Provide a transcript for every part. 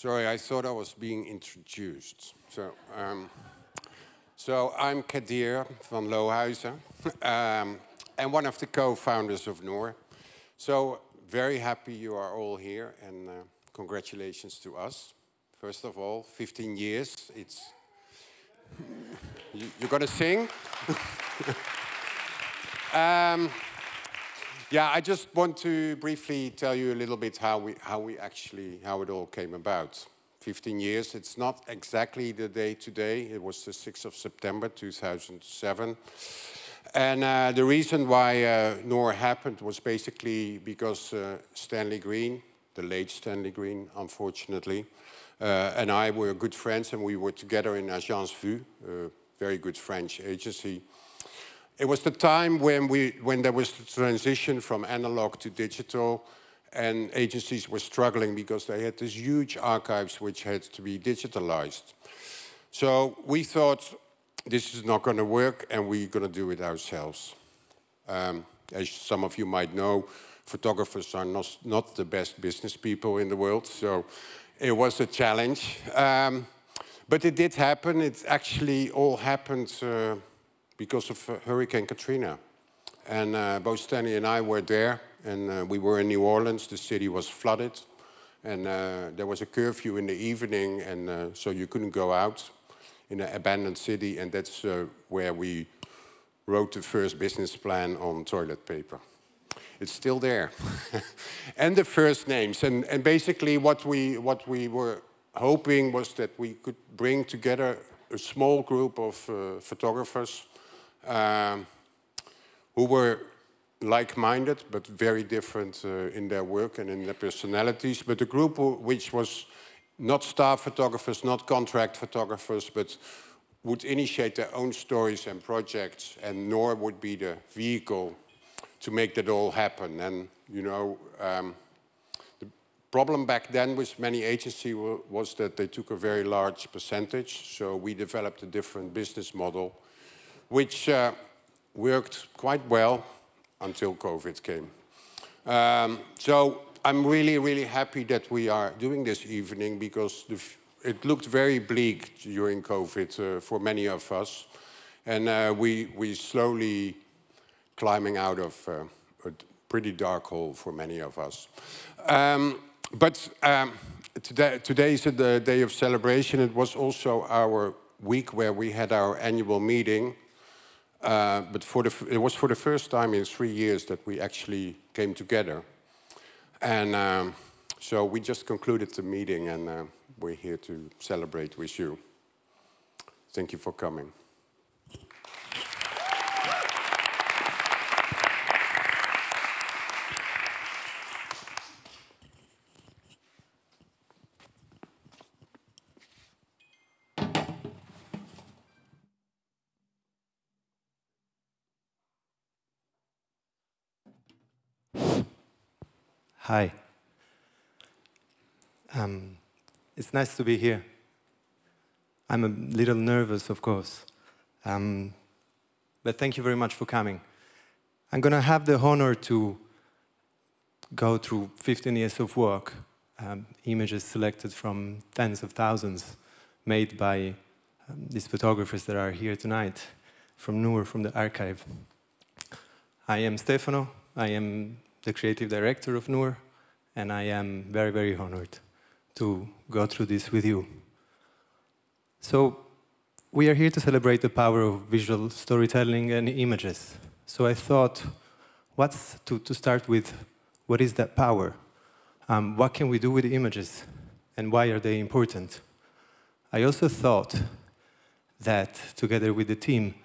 Sorry, I thought I was being introduced. So I'm Kadir van Lohuizen, and one of the co-founders of Noor. So very happy you are all here, and congratulations to us. First of all, 15 years. It's you're gonna sing? Yeah, I just want to briefly tell you a little bit how it all came about. 15 years, it's not exactly the day today. It was the 6th of September, 2007. And the reason why Noor happened was basically because Stanley Green, the late Stanley Green, unfortunately, and I were good friends, and we were together in Agence Vue, a very good French agency. It was the time when there was the transition from analog to digital, and agencies were struggling because they had these huge archives which had to be digitalized. So we thought, this is not going to work, and we're going to do it ourselves. As some of you might know, photographers are not the best business people in the world, so it was a challenge. But it did happen. It actually all happened because of Hurricane Katrina. And both Stanley and I were there, and we were in New Orleans. The city was flooded, and there was a curfew in the evening, and so you couldn't go out in an abandoned city, and that's where we wrote the first business plan on toilet paper. It's still there. And the first names. And basically what we were hoping was that we could bring together a small group of photographers who were like-minded, but very different in their work and in their personalities. But a group which was not staff photographers, not contract photographers, but would initiate their own stories and projects, and Noor would be the vehicle to make that all happen. And, you know, the problem back then with many agencies was that they took a very large percentage, so we developed a different business model, which worked quite well until COVID came. So I'm really, really happy that we are doing this evening, because it looked very bleak during COVID for many of us. And we slowly climbing out of a pretty dark hole for many of us. But today is the day of celebration. It was also our week where we had our annual meeting. But it was for the first time in 3 years that we actually came together. And so we just concluded the meeting, and we're here to celebrate with you. Thank you for coming. Hi. It's nice to be here. I'm a little nervous, of course. But thank you very much for coming. I'm going to have the honor to go through 15 years of work, images selected from tens of thousands made by these photographers that are here tonight, from Noor, from the archive. I am Stefano. I am the creative director of Noor, and I am very, very honored to go through this with you. So, we are here to celebrate the power of visual storytelling and images. So I thought, to start with, what is that power? What can we do with images, and why are they important? I also thought that, together with the team,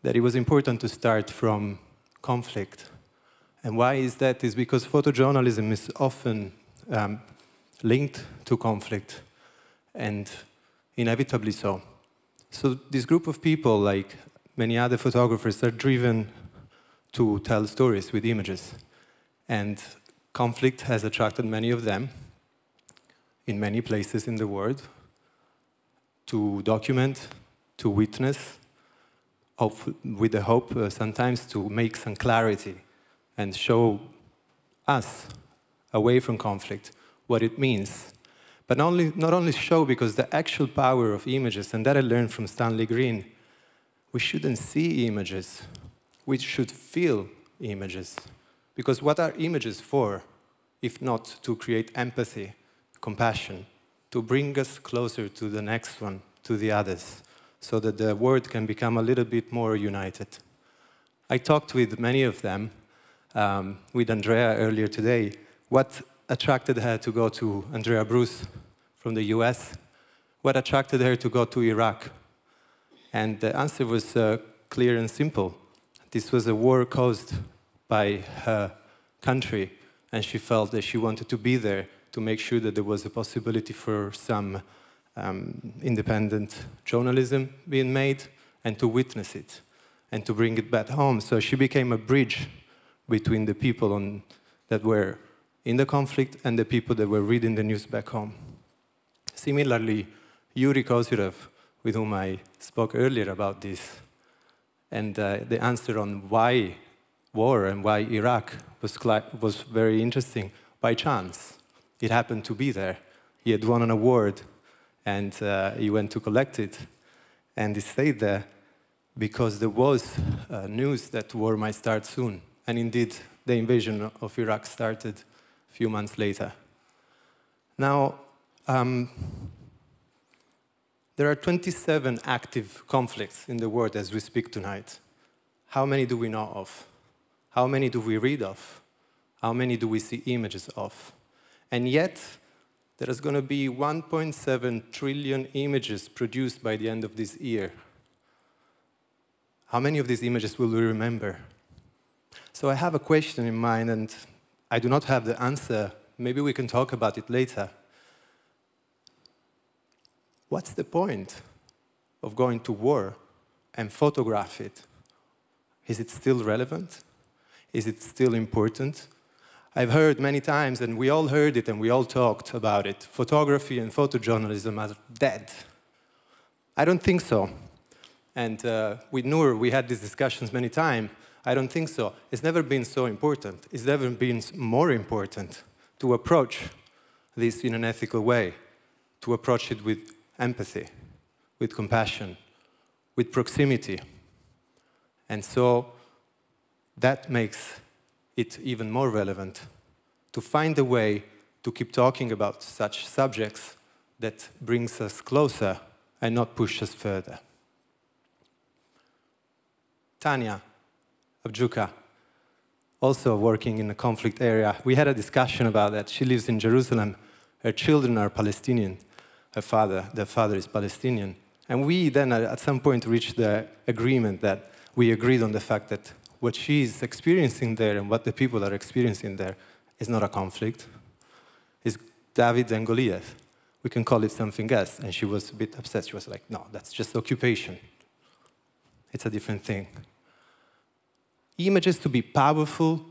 that it was important to start from conflict. And why is that? Is because photojournalism is often linked to conflict, and inevitably so. So this group of people, like many other photographers, are driven to tell stories with images. And conflict has attracted many of them in many places in the world to document, to witness, with the hope sometimes to make some clarity and show us, away from conflict, what it means. But not only show, because the actual power of images, and that I learned from Stanley Green, we shouldn't see images. We should feel images. Because what are images for, if not to create empathy, compassion, to bring us closer to the next one, to the others, so that the world can become a little bit more united. I talked with many of them, with Andrea earlier today. What attracted her to go to Andrea Bruce from the US? What attracted her to go to Iraq? And the answer was clear and simple. This was a war caused by her country, and she felt that she wanted to be there to make sure that there was a possibility for some independent journalism being made, and to witness it, and to bring it back home. So she became a bridge between the people that were in the conflict and the people that were reading the news back home. Similarly, Yuri Kozyrov, with whom I spoke earlier about this, and the answer on why war and why Iraq was very interesting. By chance, it happened to be there. He had won an award, and he went to collect it, and he stayed there because there was news that war might start soon. And indeed, the invasion of Iraq started a few months later. Now, there are 27 active conflicts in the world as we speak tonight. How many do we know of? How many do we read of? How many do we see images of? And yet, there is going to be 1.7 trillion images produced by the end of this year. How many of these images will we remember? So I have a question in mind, and I do not have the answer. Maybe we can talk about it later. What's the point of going to war and photograph it? Is it still relevant? Is it still important? I've heard many times, and we all heard it and we all talked about it, photography and photojournalism are dead. I don't think so. And with Noor, we had these discussions many times. I don't think so. It's never been so important. It's never been more important to approach this in an ethical way, to approach it with empathy, with compassion, with proximity. And so that makes it even more relevant to find a way to keep talking about such subjects that brings us closer and not push us further. Tanya Abjuka, also working in a conflict area. We had a discussion about that. She lives in Jerusalem. Her children are Palestinian. The father is Palestinian. And we then at some point reached the agreement that we agreed on the fact that what she's experiencing there and what the people are experiencing there is not a conflict. It's David and Goliath. We can call it something else. And she was a bit upset. She was like, no, that's just occupation. It's a different thing. Images to be powerful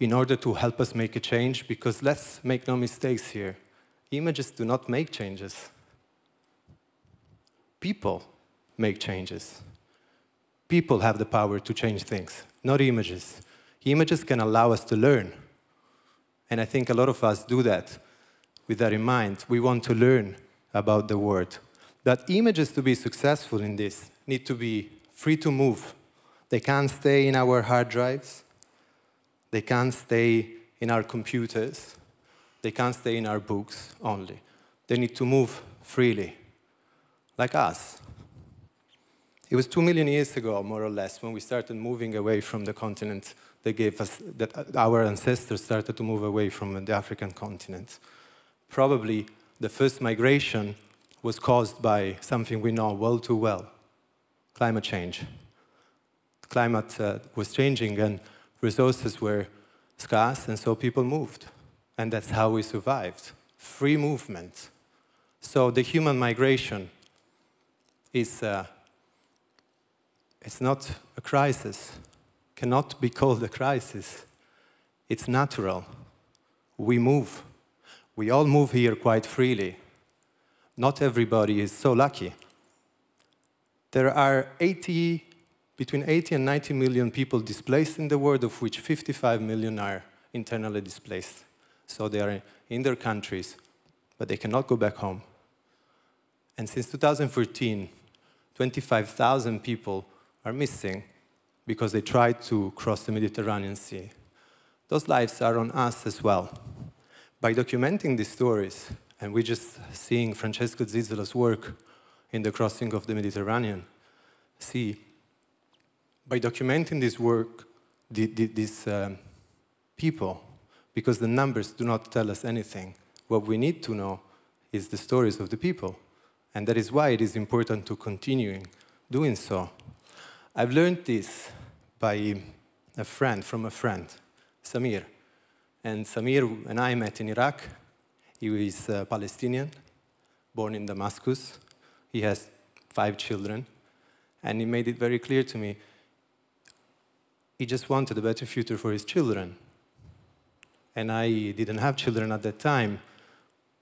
in order to help us make a change, because let's make no mistakes here. Images do not make changes. People make changes. People have the power to change things, not images. Images can allow us to learn. And I think a lot of us do that. With that in mind, we want to learn about the world. But images, to be successful in this, need to be free to move. They can't stay in our hard drives. They can't stay in our computers. They can't stay in our books only. They need to move freely, like us. It was 2 million years ago, more or less, when we started moving away from the continent that our ancestors started to move away from the African continent. Probably the first migration was caused by something we know well too well, climate change. Climate was changing and resources were scarce, and so people moved. And that's how we survived. Free movement. So the human migration is it's not a crisis, cannot be called a crisis. It's natural. We move. We all move here quite freely. Not everybody is so lucky. There are between 80 and 90 million people displaced in the world, of which 55 million are internally displaced. So they are in their countries, but they cannot go back home. And since 2014, 25,000 people are missing because they tried to cross the Mediterranean Sea. Those lives are on us as well. By documenting these stories, and we're just seeing Francesco Zizzola's work in the crossing of the Mediterranean Sea, by documenting this work, these people, because the numbers do not tell us anything, what we need to know is the stories of the people. And that is why it is important to continue doing so. I've learned this by a friend, Samir. And Samir and I met in Iraq. He is Palestinian, born in Damascus. He has 5 children. And he made it very clear to me, he just wanted a better future for his children. And I didn't have children at that time.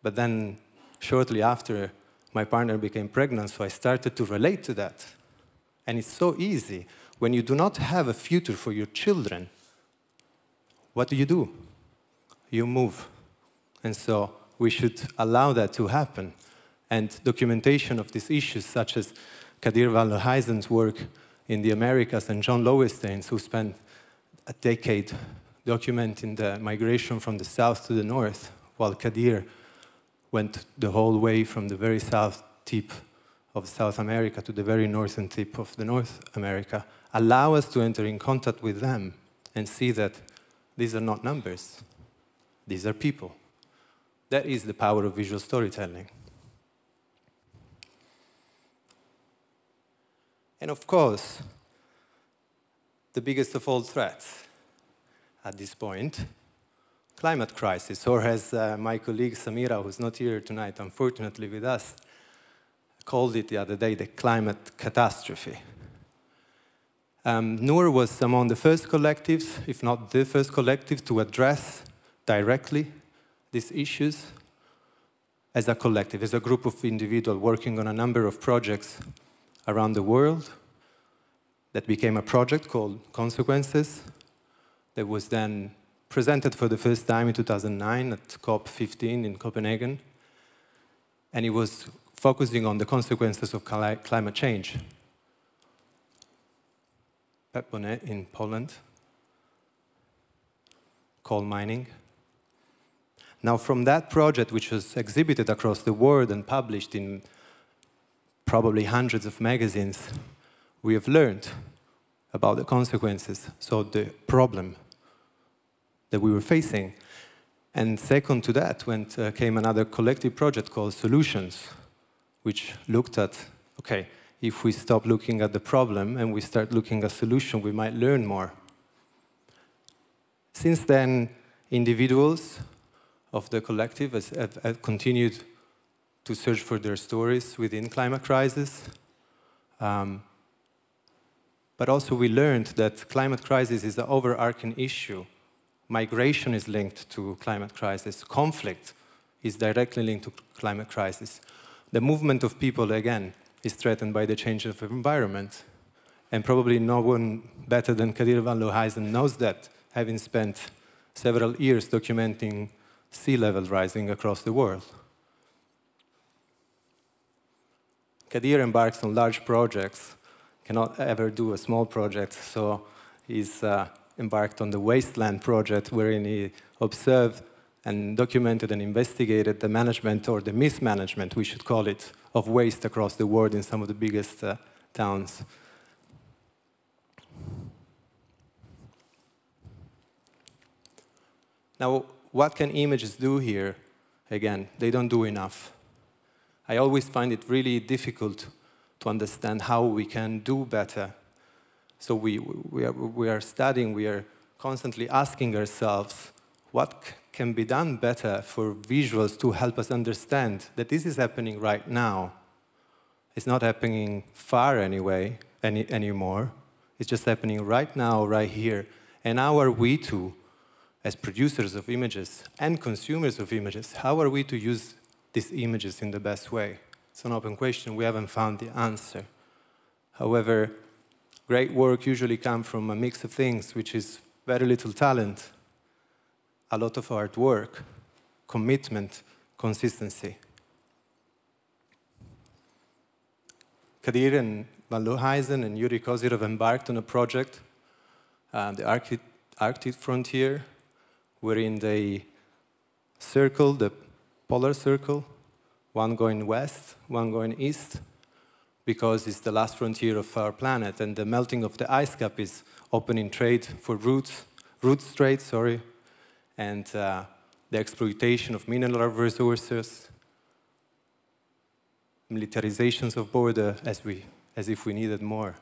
But then, shortly after, my partner became pregnant, so I started to relate to that. And it's so easy. When you do not have a future for your children, what do? You move. And so we should allow that to happen. And documentation of these issues, such as Kadir van Lohuizen's work in the Americas and John Lowenstein's, who spent a decade documenting the migration from the south to the north, while Kadir went the whole way from the very south tip of South America to the very northern tip of the North America, allow us to enter in contact with them and see that these are not numbers, these are people. That is the power of visual storytelling. And of course, the biggest of all threats at this point, climate crisis, or as my colleague Samira, who's not here tonight, unfortunately with us, called it the other day, the climate catastrophe. Noor was among the first collectives, if not the first collective, to address directly these issues as a collective, as a group of individuals working on a number of projects around the world. That became a project called Consequences, that was then presented for the first time in 2009 at COP15 in Copenhagen. And it was focusing on the consequences of climate change. Pep Bonet in Poland, coal mining. Now from that project, which was exhibited across the world and published in probably hundreds of magazines, we have learned about the consequences, so the problem that we were facing. And second to that came another collective project called Solutions, which looked at, okay, if we stop looking at the problem and we start looking at solution, we might learn more. Since then, individuals of the collective have continued to search for their stories within climate crisis. But also we learned that climate crisis is an overarching issue. Migration is linked to climate crisis. Conflict is directly linked to climate crisis. The movement of people, again, is threatened by the change of environment. And probably no one better than Kadir van Lohuizen knows that, having spent several years documenting sea level rising across the world. Kadir embarks on large projects, cannot ever do a small project, so he's embarked on the Wasteland project, wherein he observed and documented and investigated the management, or the mismanagement, we should call it, of waste across the world in some of the biggest towns. Now, what can images do here? Again, they don't do enough. I always find it really difficult to understand how we can do better. So we are studying, we are constantly asking ourselves, what can be done better for visuals to help us understand that this is happening right now? It's not happening far anymore. It's just happening right now, right here. And how are we to, as producers of images and consumers of images, how are we to use these images in the best way? It's an open question. We haven't found the answer. However, great work usually comes from a mix of things, which is very little talent, a lot of hard work, commitment consistency. Kadir and Van Lohuizen and Yuri Kozyrov embarked on a project, the Arctic frontier, wherein they circled the polar circle, one going west, one going east, because it's the last frontier of our planet, and the melting of the ice cap is opening trade for root straits, and the exploitation of mineral resources, militarizations of border as if we needed more.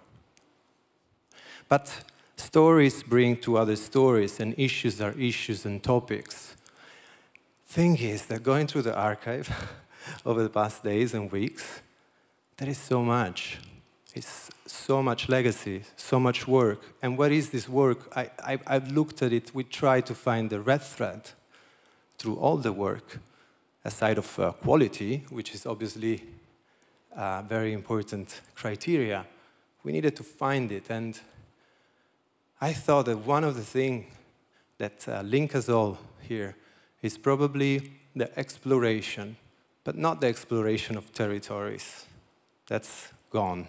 But stories bring to other stories, and issues are issues and topics. Thing is that going through the archive over the past days and weeks, there is so much. It's so much legacy, so much work. And what is this work? I've looked at it. We try to find the red thread through all the work, aside of quality, which is obviously a very important criteria. We needed to find it. And I thought that one of the things that link us all here is probably the exploration, but not the exploration of territories. That's gone.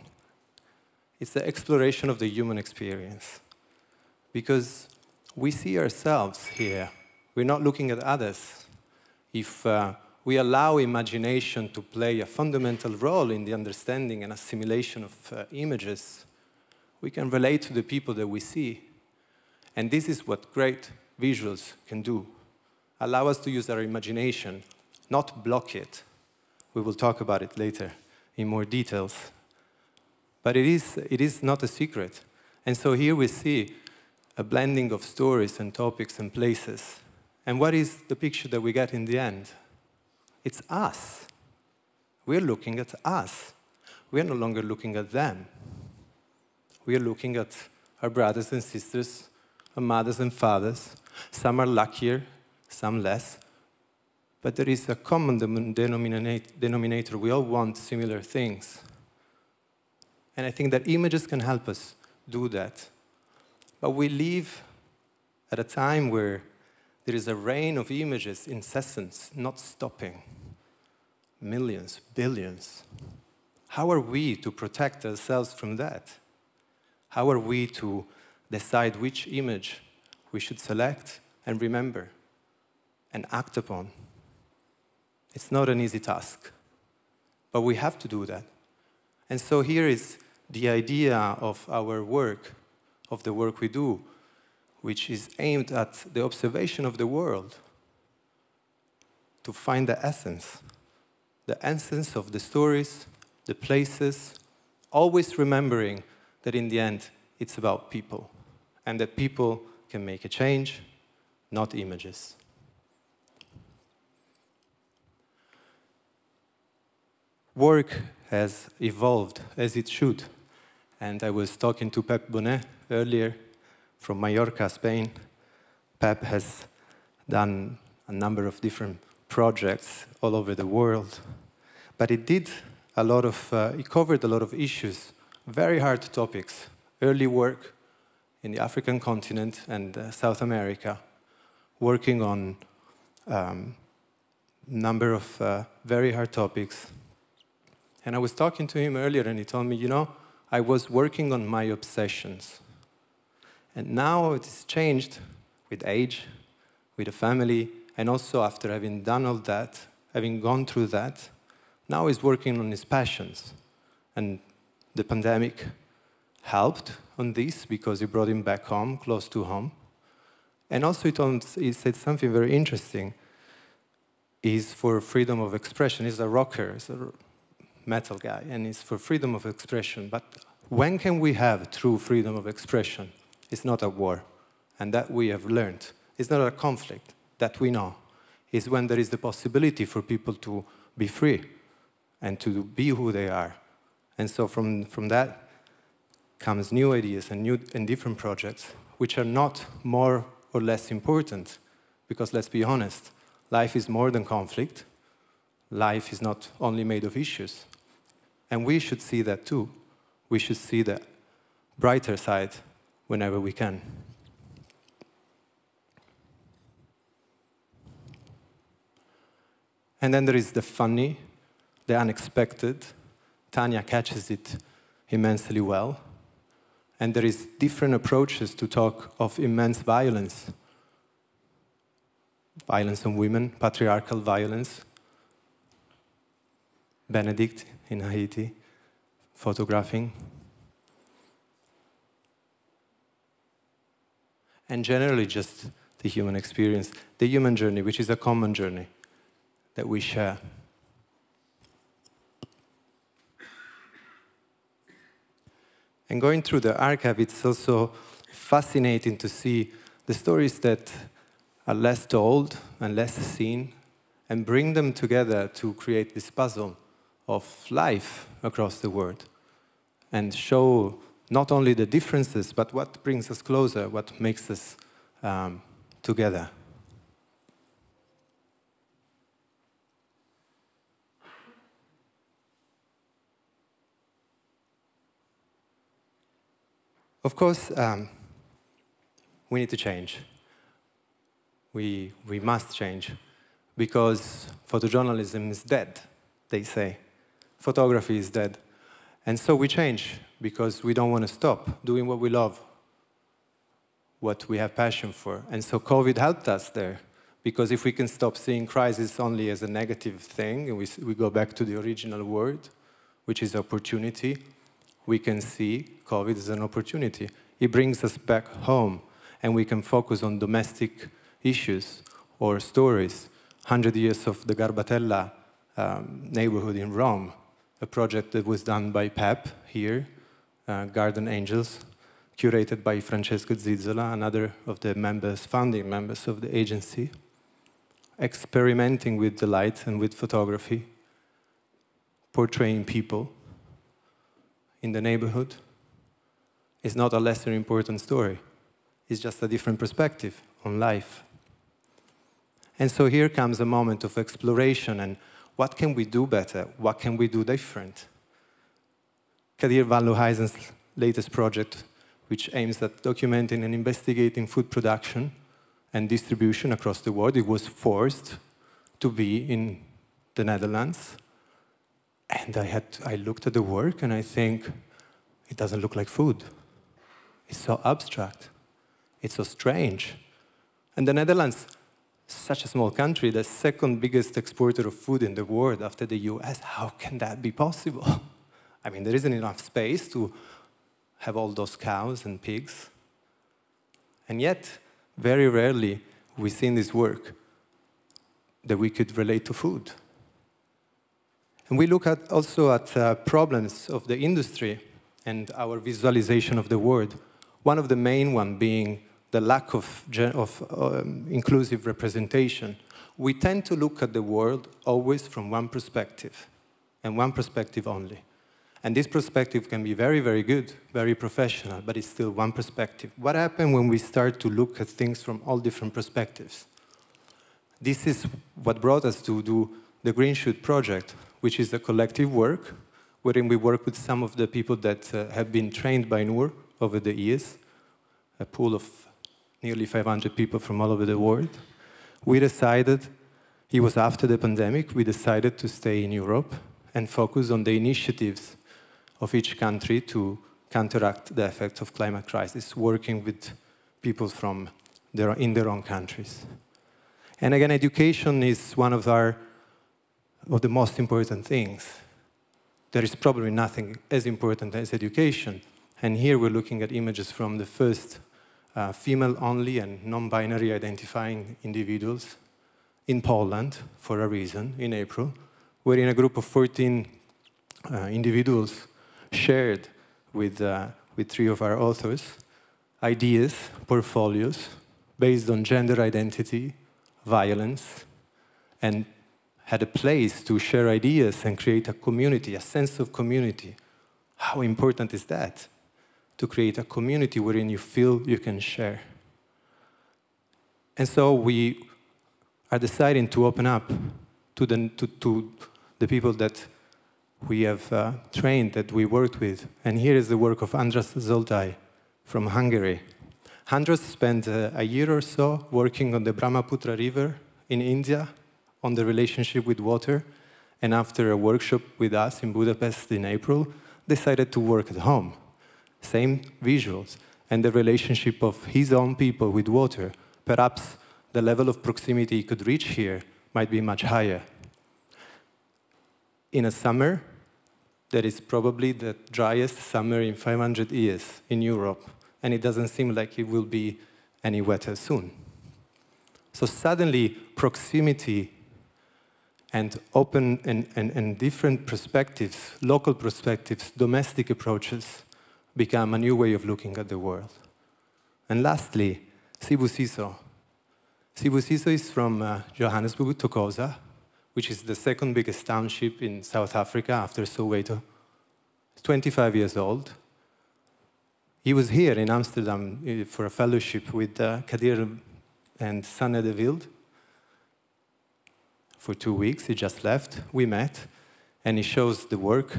It's the exploration of the human experience. Because we see ourselves here. We're not looking at others. If we allow imagination to play a fundamental role in the understanding and assimilation of images, we can relate to the people that we see. And this is what great visuals can do. Allow us to use our imagination, not block it. We will talk about it later in more details. But it is not a secret. And so here we see a blending of stories and topics and places. And what is the picture that we get in the end? It's us. We're looking at us. We're no longer looking at them. We are looking at our brothers and sisters, our mothers and fathers. Some are luckier, some less. But there is a common denominator. We all want similar things. And I think that images can help us do that. But we live at a time where there is a rain of images, incessant, not stopping. Millions, billions. How are we to protect ourselves from that? How are we to decide which image we should select and remember and act upon? It's not an easy task, but we have to do that. And so here is the idea of our work, of the work we do, which is aimed at the observation of the world, to find the essence of the stories, the places, always remembering that in the end, it's about people, and that people can make a change, not images. Work has evolved, as it should. And I was talking to Pep Bonet earlier from Mallorca, Spain. Pep has done a number of different projects all over the world. But it covered a lot of issues, very hard topics. Early work in the African continent and South America, working on a number of very hard topics. And I was talking to him earlier, and he told me, I was working on my obsessions. And now it's changed with age, with a family, and also after having done all that, having gone through that, now he's working on his passions. And the pandemic helped on this because it brought him back home, close to home. And also he said something very interesting. He's for freedom of expression. He's a rocker, he's a metal guy, and he's for freedom of expression. But when can we have true freedom of expression? It's not a war, and that we have learned. It's not a conflict, that we know. It's when there is the possibility for people to be free and to be who they are. And so from that comes new ideas and different projects, which are not more or less important, because let's be honest, life is more than conflict. Life is not only made of issues. And we should see that too. We should see the brighter side whenever we can. And then there is the funny, the unexpected. Tanya catches it immensely well. And there is different approaches to talk of immense violence. Violence on women, patriarchal violence. Benedict in Haiti, photographing. And generally just the human experience, the human journey, which is a common journey that we share. And going through the archive, it's also fascinating to see the stories that are less told and less seen, and bring them together to create this puzzle of life across the world, and show not only the differences, but what brings us closer, what makes us together. Of course, we need to change. We must change, because photojournalism is dead, they say. Photography is dead. And so we change, because we don't want to stop doing what we love, what we have passion for. And so COVID helped us there, because if we can stop seeing crisis only as a negative thing, and we go back to the original word, which is opportunity, we can see COVID as an opportunity. It brings us back home, and we can focus on domestic issues or stories. 100 years of the Garbatella neighborhood in Rome, a project that was done by Pep here, Garden Angels, curated by Francesco Zizzola, another of the members, founding members of the agency, experimenting with the light and with photography, portraying people in the neighborhood. Is not a lesser important story. It's just a different perspective on life. And so here comes a moment of exploration, and what can we do better? What can we do different? Kadir van Lohuizen's latest project, which aims at documenting and investigating food production and distribution across the world, it was forced to be in the Netherlands. And I looked at the work and I think, it doesn't look like food. It's so abstract. It's so strange. And the Netherlands, such a small country, the second biggest exporter of food in the world after the US, how can that be possible? I mean, there isn't enough space to have all those cows and pigs. And yet, very rarely, we see in this work that we could relate to food. And we look at also at problems of the industry and our visualization of the world. One of the main ones being the lack of inclusive representation. We tend to look at the world always from one perspective, and one perspective only. And this perspective can be very, very good, very professional, but it's still one perspective. What happens when we start to look at things from all different perspectives? This is what brought us to do the Green Shoot project, which is a collective work, wherein we work with some of the people that have been trained by Noor over the years, a pool of nearly 500 people from all over the world. We decided, it was after the pandemic, we decided to stay in Europe and focus on the initiatives of each country to counteract the effects of climate crisis, working with people from in their own countries. And again, education is one of the most important things. There is probably nothing as important as education. And here we're looking at images from the first female-only and non-binary identifying individuals in Poland, for a reason, in April, wherein a group of 14 individuals shared with 3 of our authors ideas, portfolios, based on gender identity, violence, and had a place to share ideas and create a community, a sense of community. How important is that? To create a community wherein you feel you can share. And so we are deciding to open up to the people that we have trained, that we worked with. And here is the work of Andras Zoltai from Hungary. Andras spent a year or so working on the Brahmaputra River in India on the relationship with water, and after a workshop with us in Budapest in April, decided to work at home. Same visuals, and the relationship of his own people with water. Perhaps the level of proximity he could reach here might be much higher. In a summer, that is probably the driest summer in 500 years in Europe, and it doesn't seem like it will be any wetter soon. So suddenly, proximity and open and different perspectives, local perspectives, domestic approaches, become a new way of looking at the world. And lastly, Sibusiso. Sibusiso is from Johannesburg, Thokoza, which is the second biggest township in South Africa after Soweto. He's 25 years old. He was here in Amsterdam for a fellowship with Kadir and Sanne de Wilde. For 2 weeks, he just left. We met, and he shows the work.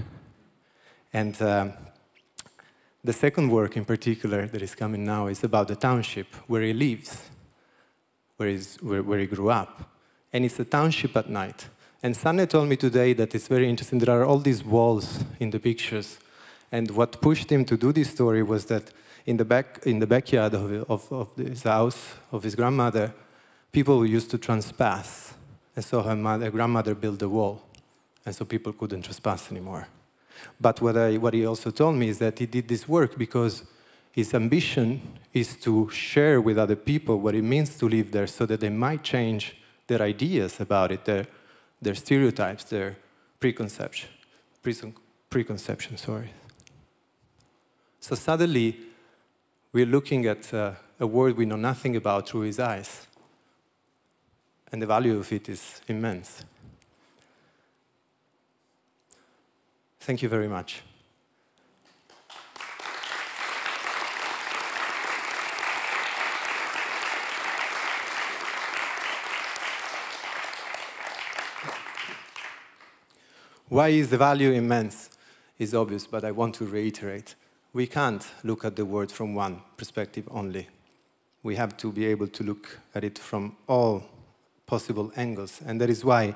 And the second work in particular that is coming now is about the township where he lives, where he grew up. And it's a township at night. And Sanne told me today that it's very interesting. There are all these walls in the pictures. And what pushed him to do this story was that in the backyard of his house, of his grandmother, people used to trespass. And so her grandmother built a wall. And so people couldn't trespass anymore. But what he also told me is that he did this work because his ambition is to share with other people what it means to live there so that they might change their ideas about it, their stereotypes, their preconception. Sorry. So suddenly, we're looking at a world we know nothing about through his eyes. And the value of it is immense. Thank you very much. Why is the value immense? It's obvious, but I want to reiterate. We can't look at the world from one perspective only. We have to be able to look at it from all possible angles, and that is why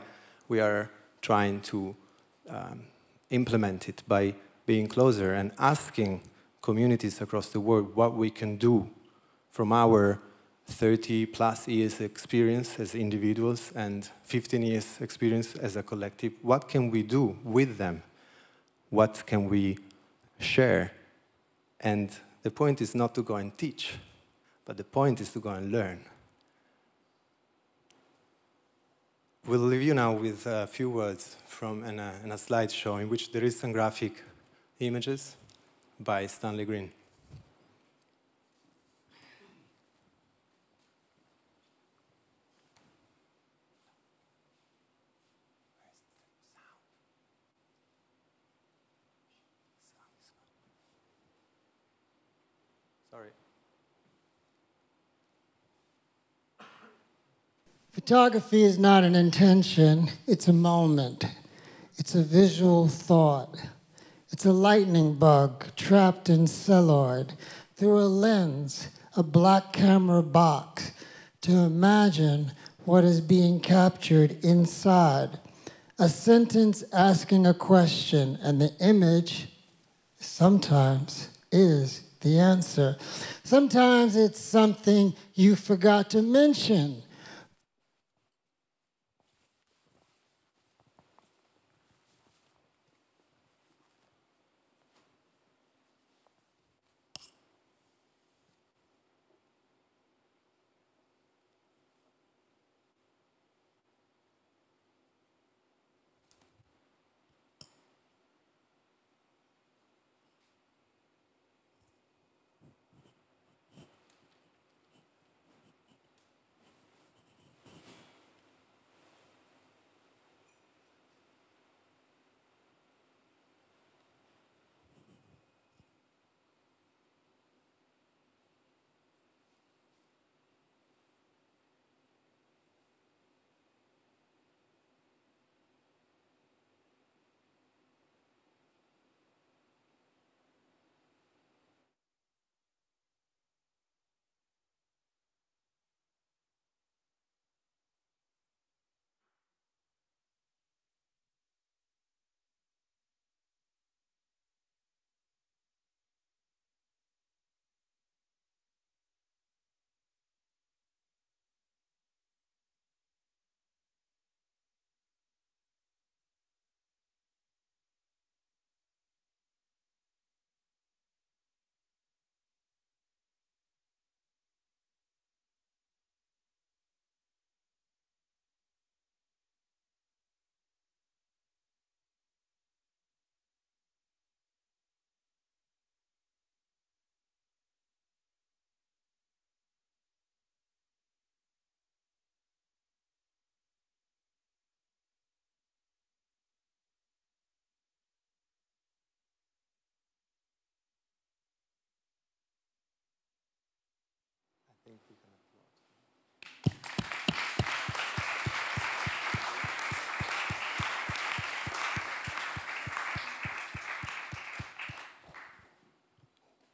we are trying to implement it by being closer and asking communities across the world what we can do from our 30-plus years experience as individuals and 15 years experience as a collective. What can we do with them? What can we share? And the point is not to go and teach, but the point is to go and learn. We'll leave you now with a few words from in a slideshow in which there is some graphic images by Stanley Green. Sorry. Photography is not an intention, it's a moment. It's a visual thought. It's a lightning bug trapped in celluloid through a lens, a black camera box, to imagine what is being captured inside. A sentence asking a question, and the image sometimes is the answer. Sometimes it's something you forgot to mention.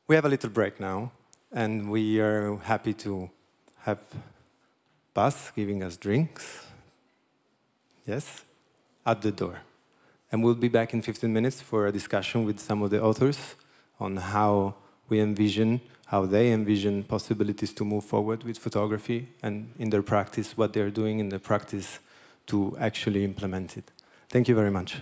We have a little break now, and we are happy to have Bas giving us drinks. Yes, at the door. And we'll be back in 15 minutes for a discussion with some of the authors on how we envision, how they envision possibilities to move forward with photography, and in their practice, what they're doing in their practice to actually implement it. Thank you very much.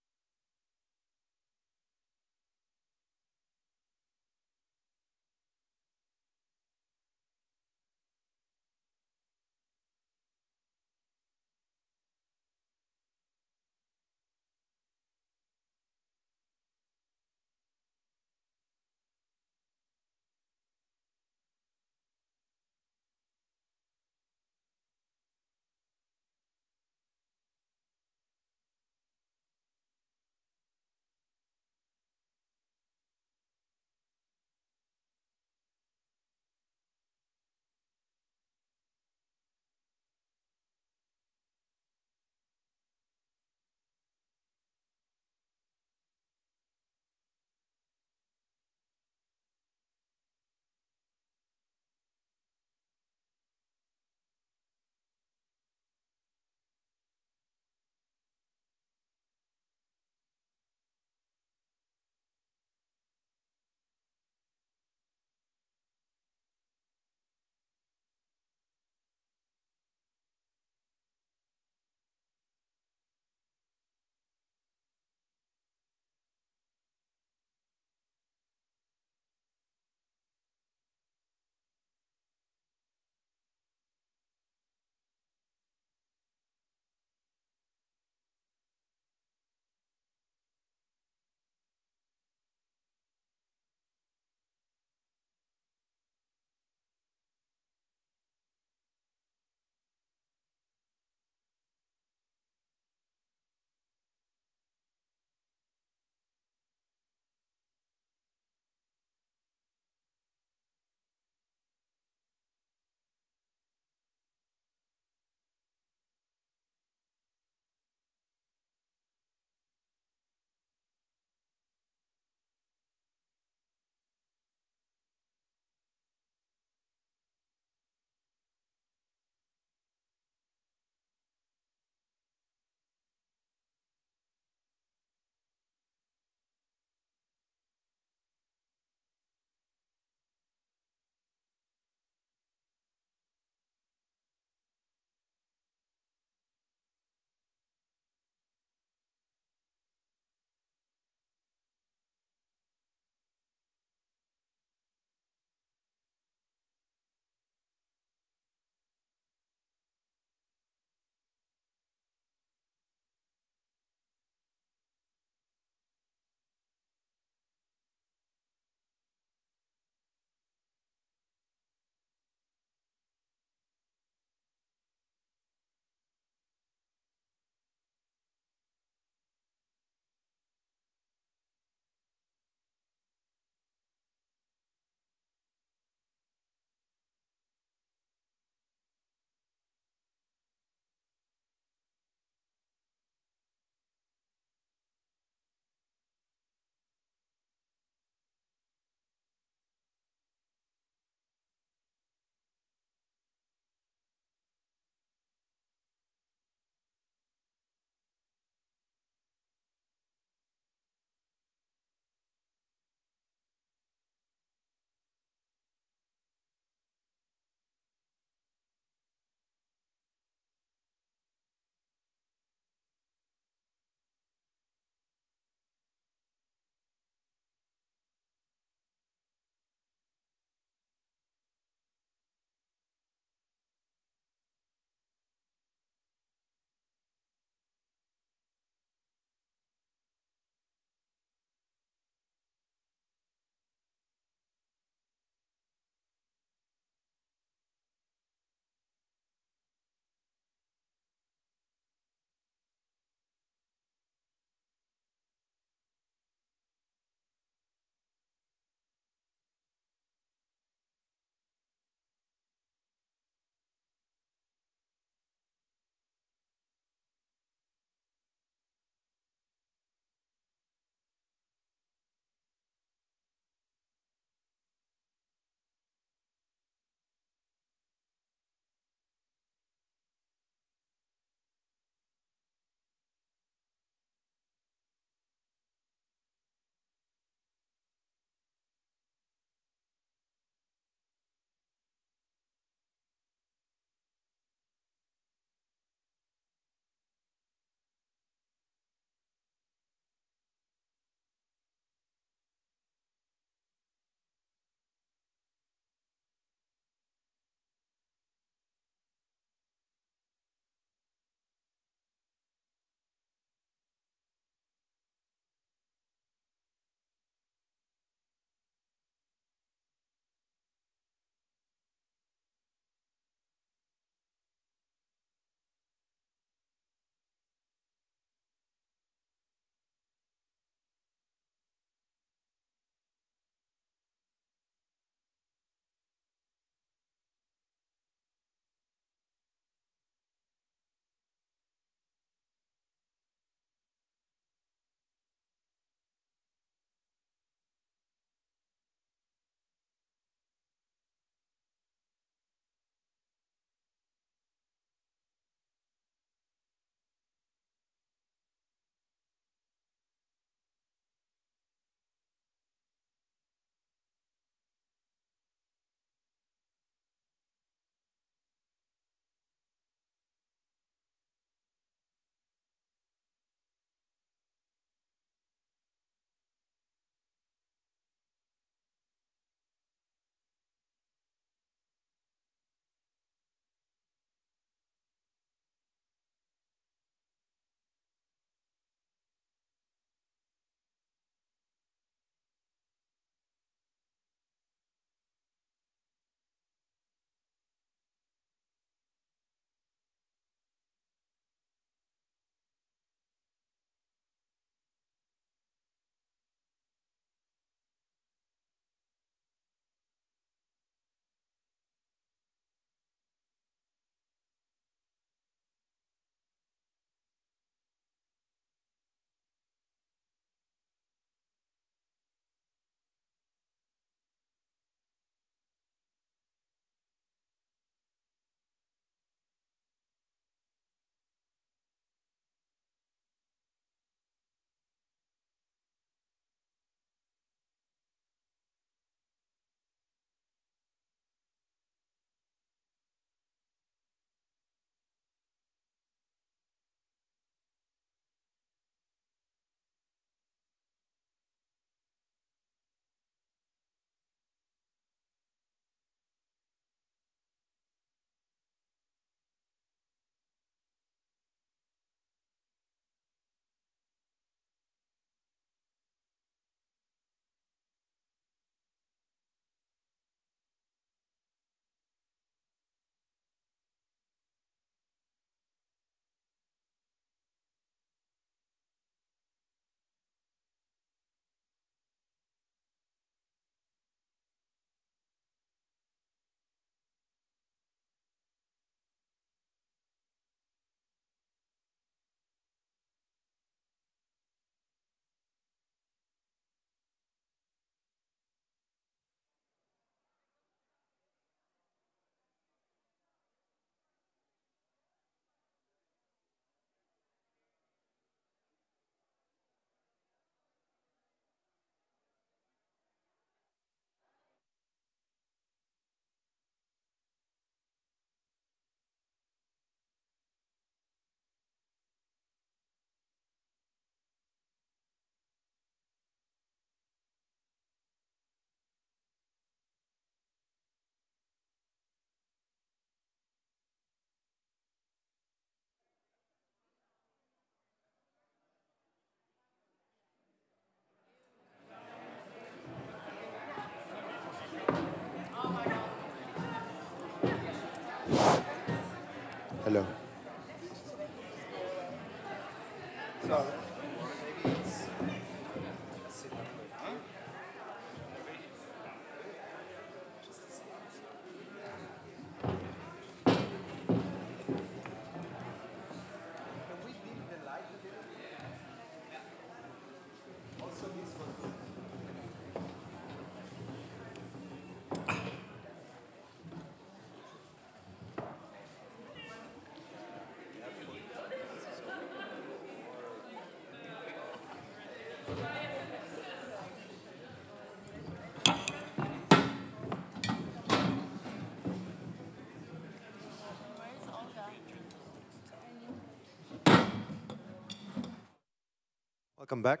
Welcome back.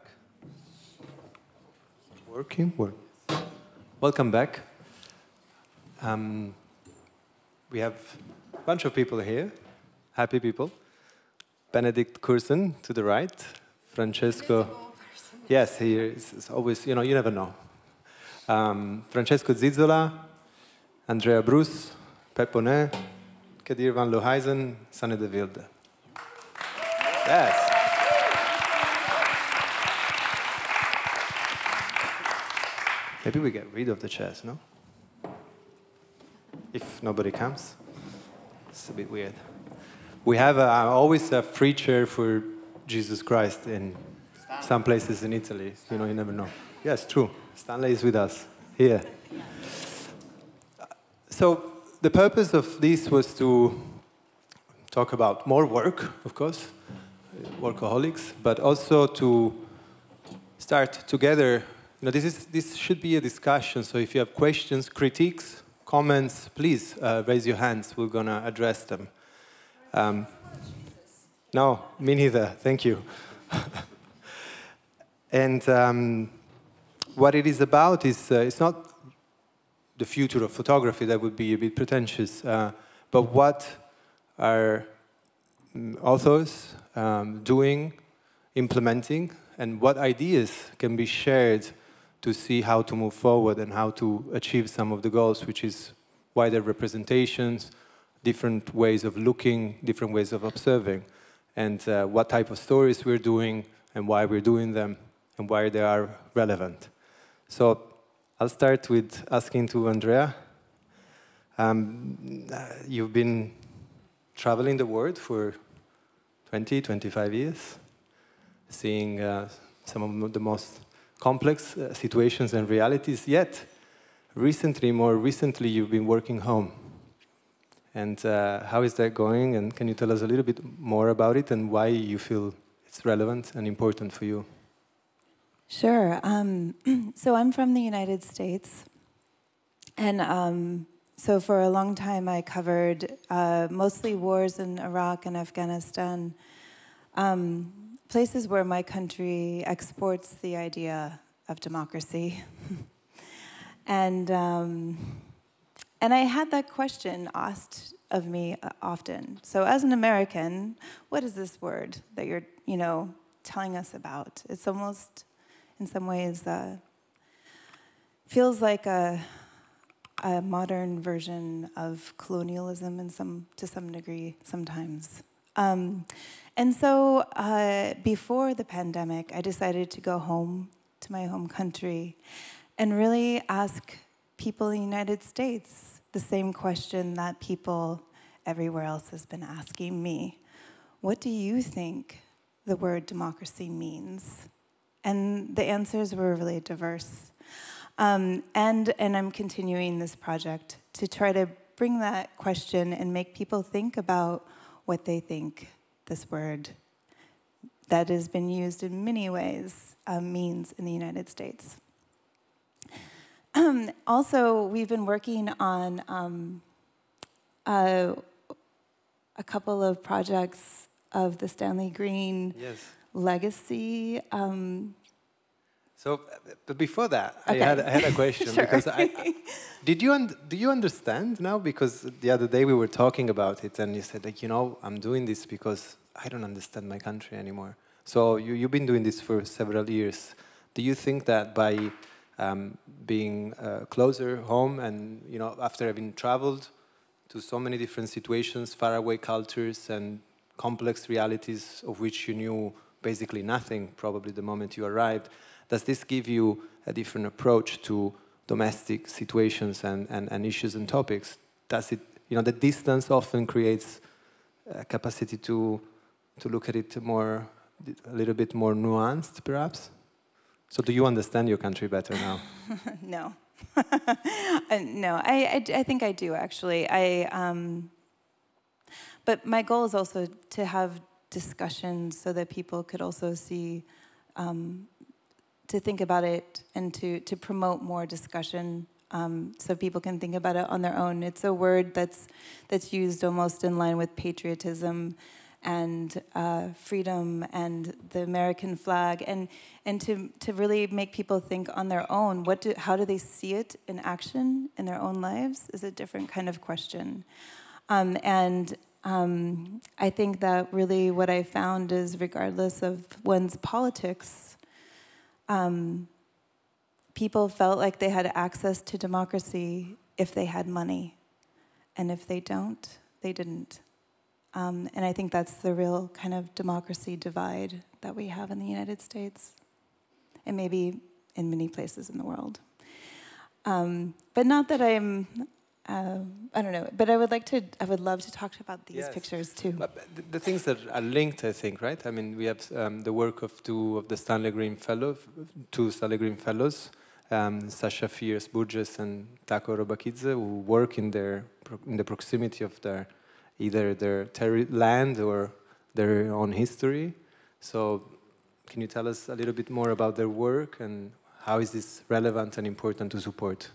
Working. Welcome back. We have a bunch of people here, happy people. Benedict Curson to the right, Francesco. Yes, he is always, you never know. Francesco Zizzola, Andrea Bruce, Pep Bonet, Kadir van Lohuizen, Sanne de Wilde. Yes. Maybe we get rid of the chairs, no? If nobody comes. It's a bit weird. We have always a free chair for Jesus Christ in some places in Italy. You never know. Yes, true. Stanley is with us here. So the purpose of this was to talk about more work, of course, workaholics, but also to start together. This should be a discussion, so if you have questions, critiques, comments, please raise your hands. We're going to address them. No, me neither. Thank you. And what it is about is it's not the future of photography. That would be a bit pretentious. But what are authors doing, implementing, and what ideas can be shared to see how to move forward and how to achieve some of the goals, which is wider representations, different ways of looking, different ways of observing, and what type of stories we're doing and why we're doing them and why they are relevant. So I'll start with asking to Andrea. You've been traveling the world for 20, 25 years, seeing some of the most complex situations and realities, yet more recently, you've been working home. And how is that going? And can you tell us a little bit more about it and why you feel it's relevant and important for you? Sure. So I'm from the United States. And so for a long time, I covered mostly wars in Iraq and Afghanistan, places where my country exports the idea of democracy. And I had that question asked of me often. So as an American, what is this word that you're, telling us about? It's almost, in some ways, feels like a modern version of colonialism to some degree sometimes. And so before the pandemic, I decided to go home to my home country and really ask people in the United States the same question that people everywhere else has been asking me. What do you think the word democracy means? And the answers were really diverse. And I'm continuing this project to try to bring that question and make people think about what they think this word that has been used in many ways means in the United States. Also, we've been working on a couple of projects of the Stanley Green legacy. So, but before that, okay. I had a question. Sure. Because do you understand now? Because the other day we were talking about it, and you said, I'm doing this because I don't understand my country anymore. So you've been doing this for several years. Do you think that by being closer home and, after having traveled to so many different situations, faraway cultures and complex realities of which you knew basically nothing, probably the moment you arrived. Does this give you a different approach to domestic situations and issues and topics? Does it, the distance often creates a capacity to look at it more, a little bit more nuanced, perhaps? So do you understand your country better now? No. No, I think I do, actually. But my goal is also to have discussions so that people could also see, to think about it and to promote more discussion, so people can think about it on their own. It's a word that's used almost in line with patriotism and freedom and the American flag, and to really make people think on their own. How do they see it in action in their own lives is a different kind of question. I think that really what I found is, regardless of one's politics, people felt like they had access to democracy if they had money, and if they don't, they didn't. And I think that's the real kind of democracy divide that we have in the United States, and maybe in many places in the world. But not that I'm, I don't know, but I would love to talk about these pictures too. But the things that are linked, I think, right? I mean, we have the work of two Stanley Green Fellows, Sasha Fierce-Burgess and Taco Robakidze, who work in the proximity of either their land or their own history. So can you tell us a little bit more about their work and how is this relevant and important to support?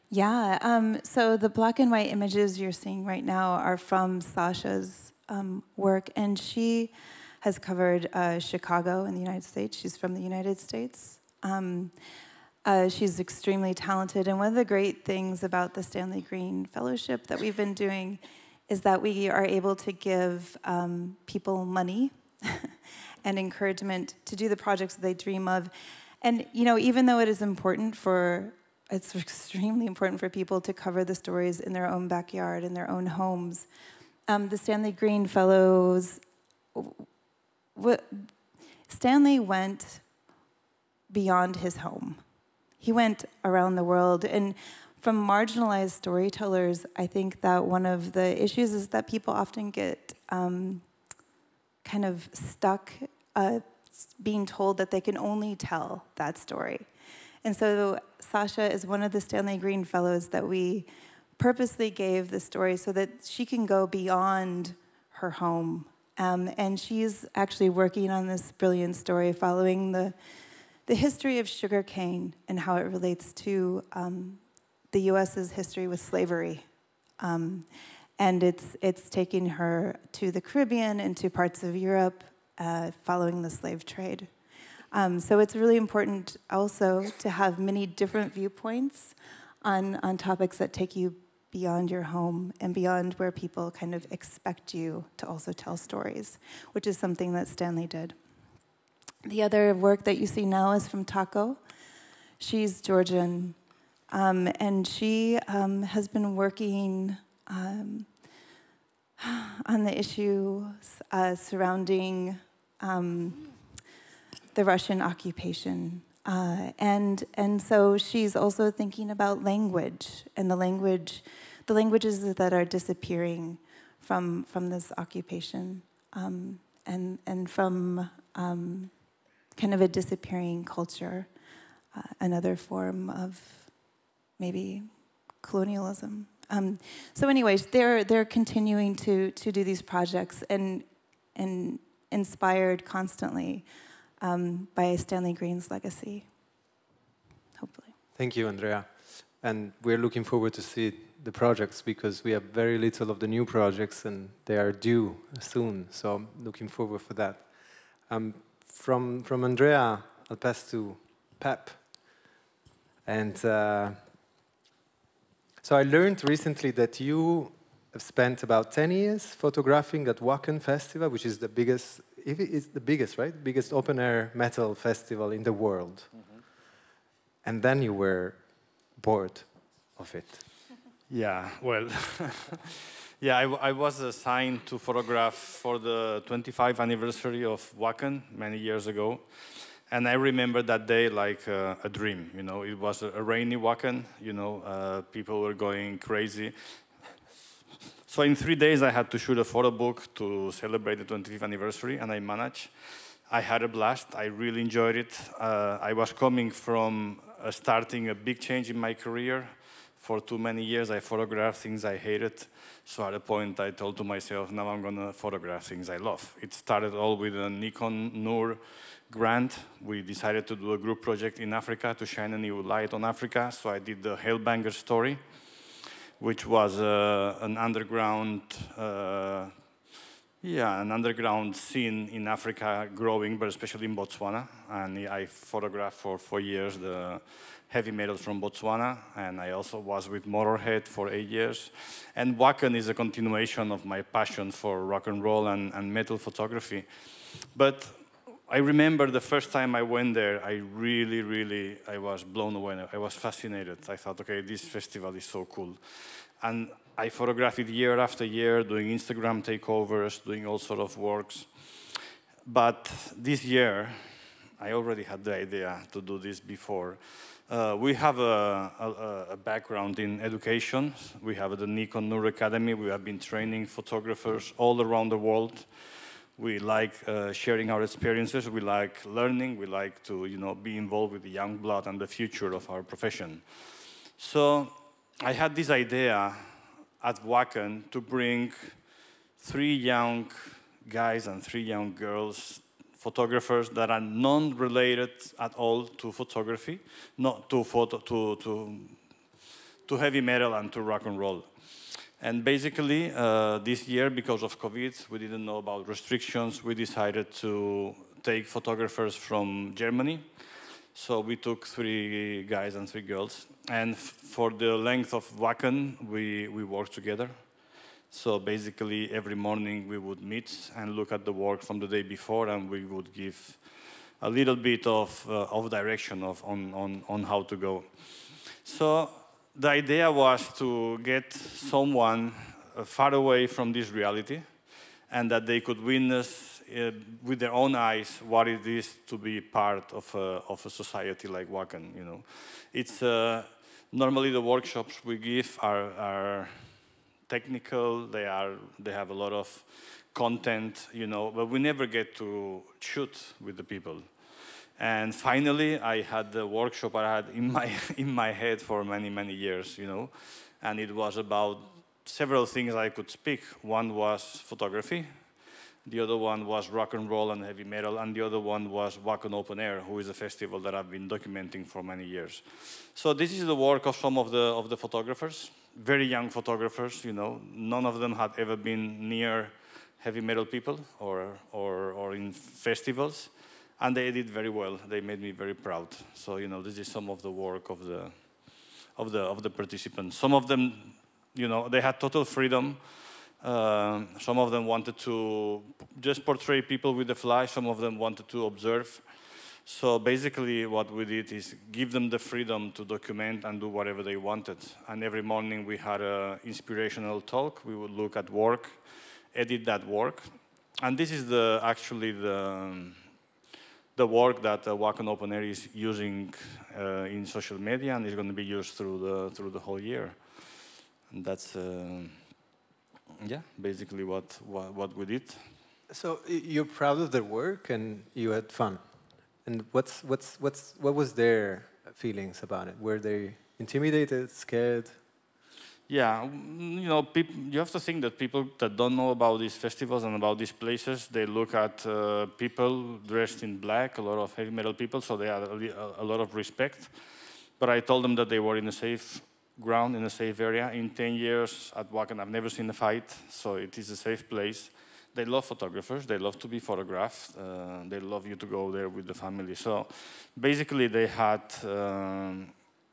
Yeah, so the black and white images you're seeing right now are from Sasha's work, and she has covered Chicago in the United States. She's from the United States. She's extremely talented, and one of the great things about the Stanley Green Fellowship that we've been doing is that we are able to give people money and encouragement to do the projects that they dream of. And even though it is it's extremely important for people to cover the stories in their own backyard, in their own homes, the Stanley Green Fellows, Stanley went beyond his home. He went around the world, and from marginalized storytellers, I think that one of the issues is that people often get kind of stuck being told that they can only tell that story. And so Sasha is one of the Stanley Green Fellows that we purposely gave the story so that she can go beyond her home. And she's actually working on this brilliant story following the history of sugarcane and how it relates to the U.S.'s history with slavery. And it's taking her to the Caribbean and to parts of Europe following the slave trade. So it's really important also to have many different viewpoints on topics that take you beyond your home and beyond where people kind of expect you to also tell stories, which is something that Stanley did. The other work that you see now is from Taco. She's Georgian, and she has been working on the issues surrounding the Russian occupation. And so she's also thinking about language and the languages that are disappearing from this occupation, and from kind of a disappearing culture, another form of maybe colonialism. So anyways, they're continuing to do these projects and inspired constantly by Stanley Green's legacy, hopefully. Thank you, Andrea. And we're looking forward to see the projects because we have very little of the new projects and they are due soon. So I'm looking forward for that. From Andrea, I'll pass to Pep. And so I learned recently that you have spent about 10 years photographing at Wacken Festival, which is the biggest, it's the biggest, right? Biggest open-air metal festival in the world. Mm-hmm. And then you were bored of it. Yeah, well, Yeah, I was assigned to photograph for the 25th anniversary of Wacken many years ago. And I remember that day like a dream, you know. It was a rainy Wacken, you know, people were going crazy. So in 3 days, I had to shoot a photo book to celebrate the 25th anniversary, and I managed. I had a blast. I really enjoyed it. I was coming from starting a big change in my career. For too many years, I photographed things I hated. So at a point, I told to myself, now I'm going to photograph things I love. It started all with a Nikon Noor grant. We decided to do a group project in Africa to shine a new light on Africa. So I did the Hailbanger story, which was an underground scene in Africa growing, but especially in Botswana. And I photographed for 4 years the heavy metal from Botswana, and I also was with Motorhead for 8 years. And Wacken is a continuation of my passion for rock and roll and metal photography. But I remember the first time I went there, I was blown away. I was fascinated. I thought, okay, this festival is so cool. And I photographed it year after year, doing Instagram takeovers, doing all sorts of works. But this year, I already had the idea to do this before. We have a background in education. We have the Nikon Noor Academy. We have been training photographers all around the world. We like sharing our experiences. We like learning. We like to, you know, be involved with the young blood and the future of our profession. So I had this idea at Wacken to bring 3 young guys and 3 young girls, photographers that are non-related at all to photography, not to heavy metal and to rock and roll. And basically, this year, because of COVID, we didn't know about restrictions. We decided to take photographers from Germany. So we took 3 guys and 3 girls. And for the length of Wacken, we worked together. So basically, every morning we would meet and look at the work from the day before, and we would give a little bit of direction on how to go. So the idea was to get someone far away from this reality, and that they could witness with their own eyes what it is to be part of a society like Wacken. You know, it's normally the workshops we give are technical. They have a lot of content, you know, but we never get to shoot with the people. And finally, I had the workshop I had in my head for many years, you know, and it was about several things I could speak. One was photography, the other one was rock and roll and heavy metal, and the other one was Wacken Open Air, who is a festival that I've been documenting for many years. So this is the work of some of the photographers, very young photographers, you know. None of them had ever been near heavy metal people or in festivals. And they did very well. They made me very proud. So, you know, this is some of the work of the participants. Some of them, you know, they had total freedom. Some of them wanted to just portray people with the flash. Some of them wanted to observe. So basically what we did is give them the freedom to document and do whatever they wanted. And every morning we had an inspirational talk. We would look at work, edit that work. And this is actually the work that Wacken Open Air is using in social media, and is going to be used through the whole year. And that's yeah, basically what we did. So you're proud of their work, and you had fun. And what was their feelings about it? Were they intimidated, scared? Yeah, you know, you have to think that people that don't know about these festivals and about these places, they look at people dressed in black, a lot of heavy metal people, so they had a lot of respect. But I told them that they were in a safe ground, in a safe area. In 10 years at Wacken, I've never seen a fight, so it is a safe place. They love photographers, they love to be photographed, they love you to go there with the family. So basically they had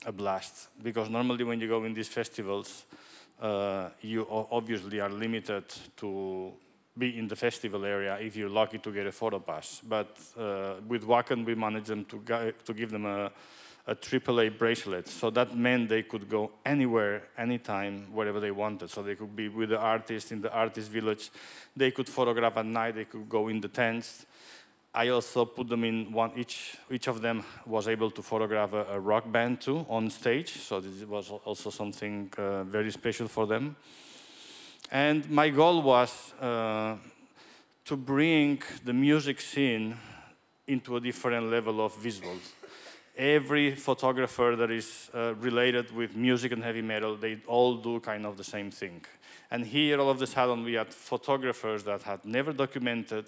a blast, because normally when you go in these festivals, you obviously are limited to be in the festival area if you're lucky to get a photo pass. But with Wacken, we managed them to give them a AAA bracelet. So that meant they could go anywhere, anytime, wherever they wanted. So they could be with the artist in the artist village. They could photograph at night. They could go in the tents. I also put them in one, each of them was able to photograph a rock band too on stage. So this was also something very special for them. And my goal was to bring the music scene into a different level of visuals. Every photographer that is related with music and heavy metal, they all do kind of the same thing. And here, all of a sudden, we had photographers that had never documented,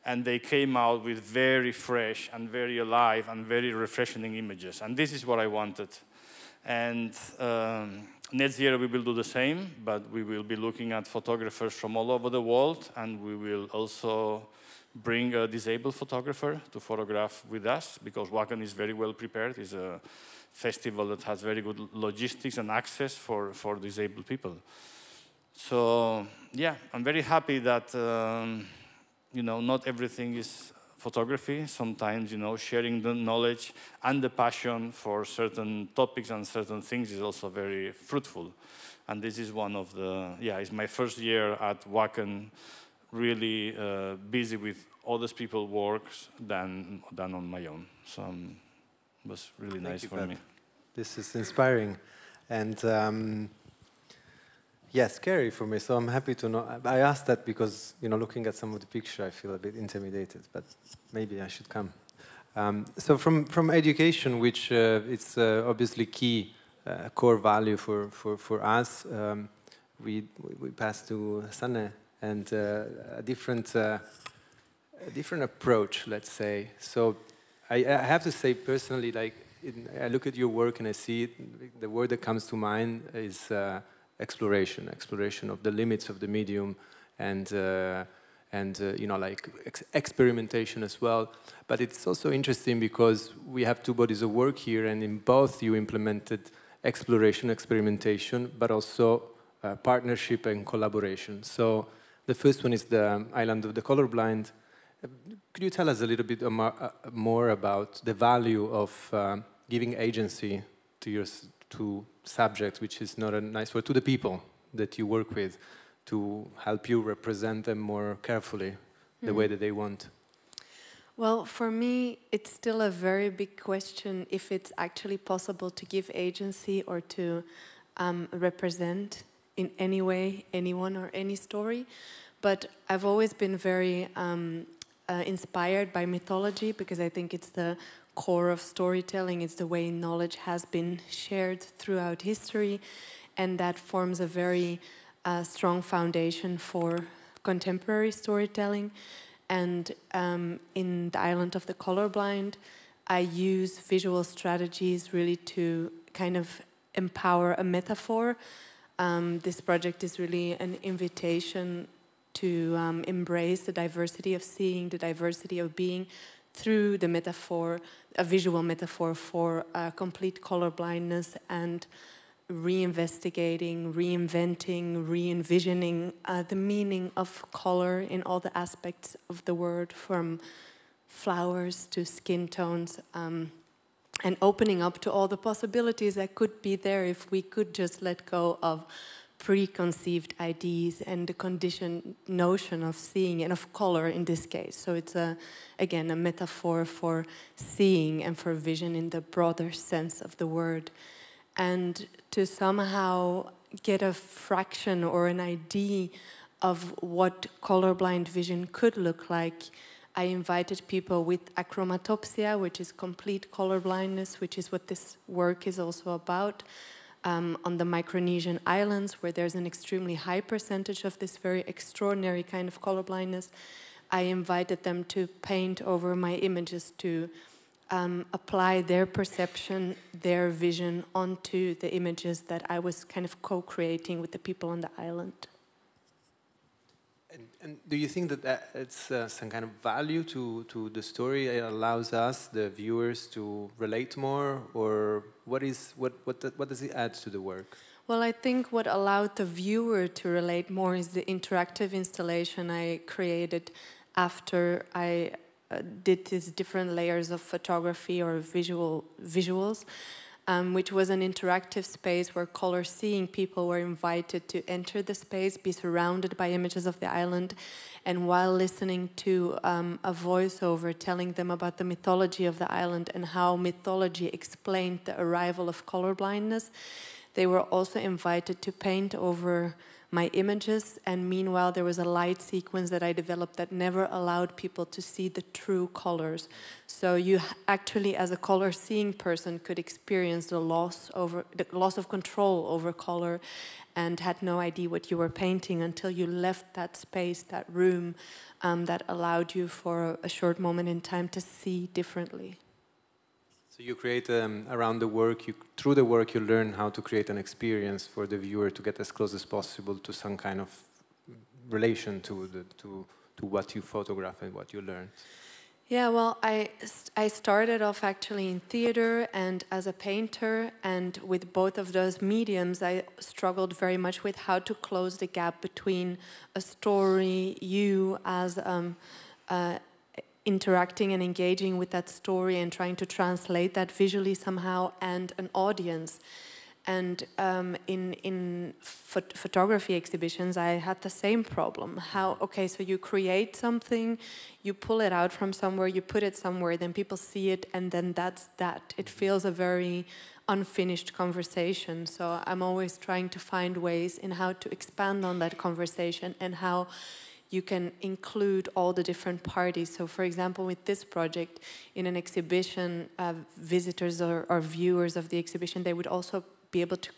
and they came out with very fresh and very alive and very refreshing images. And this is what I wanted. And next year, we will do the same, but we will be looking at photographers from all over the world, and we will also bring a disabled photographer to photograph with us, because Wacken is very well prepared. It's a festival that has very good logistics and access for disabled people. So, yeah, I'm very happy that, you know, not everything is photography. Sometimes, you know, sharing the knowledge and the passion for certain topics and certain things is also very fruitful. And this is one of the, yeah, it's my first year at Wacken, really busy with others people's works than on my own. So it was really nice for me. This is inspiring. And yeah, scary for me, so I'm happy to know. I asked that because, you know, looking at some of the picture, I feel a bit intimidated, but maybe I should come. So from education, which it's obviously key, core value for us, we pass to Sanne, and a different approach, let's say. So I have to say personally, like, I look at your work and I see it, the word that comes to mind is exploration of the limits of the medium, and you know, like experimentation as well. But it's also interesting because we have two bodies of work here, and in both you implemented exploration, experimentation, but also partnership and collaboration. So the first one is the Island of the Colorblind. Could you tell us a little bit more about the value of giving agency to subjects, which is not a nice word, to the people that you work with, to help you represent them more carefully, the way that they want? Well, for me, it's still a very big question if it's actually possible to give agency or to represent in any way anyone or any story. But I've always been very inspired by mythology, because I think it's the core of storytelling. It's the way knowledge has been shared throughout history, and that forms a very strong foundation for contemporary storytelling. And in the Island of the Colorblind, I use visual strategies really to kind of empower a metaphor. This project is really an invitation to embrace the diversity of seeing, the diversity of being, through the metaphor, a visual metaphor for complete colorblindness, and reinvestigating, reinventing, re-envisioning the meaning of color in all the aspects of the word, from flowers to skin tones, and opening up to all the possibilities that could be there if we could just let go of preconceived ideas and the conditioned notion of seeing and of color in this case. So it's, again, a metaphor for seeing and for vision in the broader sense of the word. And to somehow get a fraction or an idea of what colorblind vision could look like, I invited people with achromatopsia, which is complete colorblindness, which is what this work is also about, on the Micronesian islands, where there's an extremely high percentage of this very extraordinary kind of colorblindness. I invited them to paint over my images, to apply their perception, their vision onto the images that I was kind of co-creating with the people on the island. And do you think that it's some kind of value to the story? It allows us, the viewers, to relate more, or what does it add to the work? Well, I think what allowed the viewer to relate more is the interactive installation I created after I did these different layers of photography or visuals, which was an interactive space where color-seeing people were invited to enter the space, be surrounded by images of the island, and while listening to a voiceover telling them about the mythology of the island and how mythology explained the arrival of colorblindness, they were also invited to paint over my images, and meanwhile there was a light sequence that I developed that never allowed people to see the true colors. So you actually, as a color-seeing person, could experience the loss of control over color, and had no idea what you were painting until you left that space, that room, that allowed you for a short moment in time to see differently. So you create around the work, through the work you learn how to create an experience for the viewer to get as close as possible to some kind of relation to what you photograph and what you learn. Yeah, well, I started off actually in theater and as a painter, and with both of those mediums I struggled very much with how to close the gap between a story, you as interacting and engaging with that story and trying to translate that visually somehow, and an audience. And in photography exhibitions, I had the same problem. Okay, so you create something, you pull it out from somewhere, you put it somewhere, then people see it, and then that's that. It feels a very unfinished conversation. So I'm always trying to find ways in how to expand on that conversation and how you can include all the different parties. So for example, with this project, in an exhibition, visitors or viewers of the exhibition, they would also be able to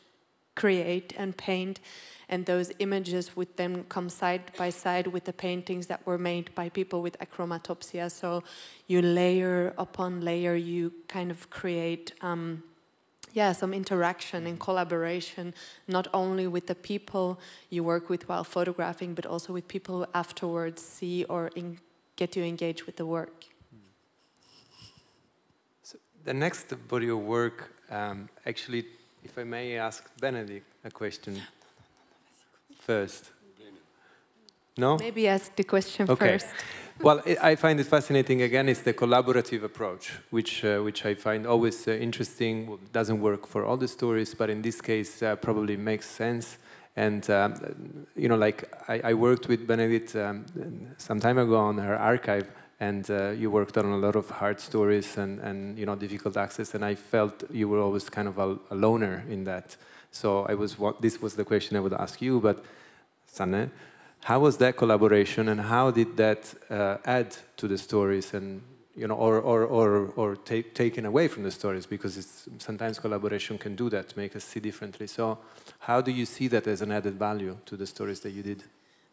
create and paint, and those images would then come side by side with the paintings that were made by people with achromatopsia. So you layer upon layer, you kind of create some interaction and collaboration, not only with the people you work with while photographing, but also with people who afterwards see or get to engage with the work. So the next body of work, actually, if I may ask Benedict a question first. No? Maybe ask the question first. Well, I find it fascinating, again, it's the collaborative approach, which I find always interesting. Well, it doesn't work for all the stories, but in this case, probably makes sense. And, you know, like, I worked with Benedict some time ago on her archive, and you worked on a lot of hard stories and you know, difficult access, and I felt you were always kind of a loner in that. So this was the question I would ask you, but Sanne, how was that collaboration, and how did that add to the stories, and you know, or taken away from the stories? Because sometimes collaboration can do that, make us see differently. So, how do you see that as an added value to the stories that you did?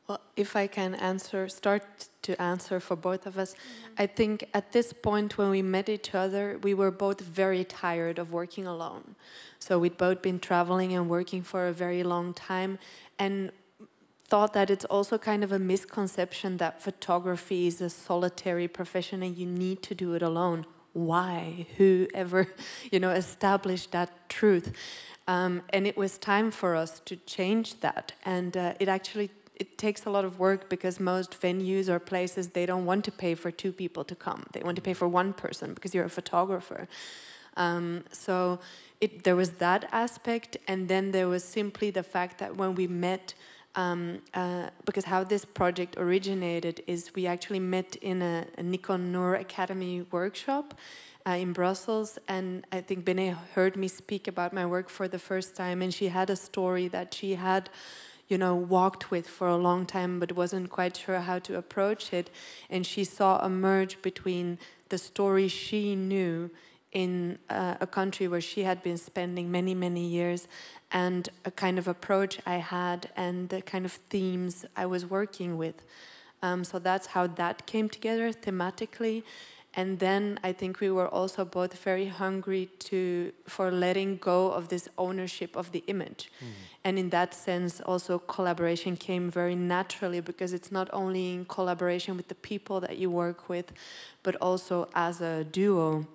Well, if I can start to answer for both of us, I think at this point when we met each other, we were both very tired of working alone. So we'd both been traveling and working for a very long time, and thought that it's also kind of a misconception that photography is a solitary profession and you need to do it alone. Why? Whoever, you know, established that truth? And it was time for us to change that. And it takes a lot of work, because most venues or places, they don't want to pay for 2 people to come. They want to pay for 1 person because you're a photographer. So there was that aspect, and then there was simply the fact that when we met, because how this project originated is we actually met in a Nikon Noor Academy workshop in Brussels, and I think Benet heard me speak about my work for the first time, and she had a story that she had, you know, walked with for a long time but wasn't quite sure how to approach it, and she saw a merge between the story she knew in a country where she had been spending many, many years, and a kind of approach I had and the kind of themes I was working with. So that's how that came together thematically. And then I think we were also both very hungry for letting go of this ownership of the image. And in that sense, also collaboration came very naturally, because it's not only in collaboration with the people that you work with, but also as a duo.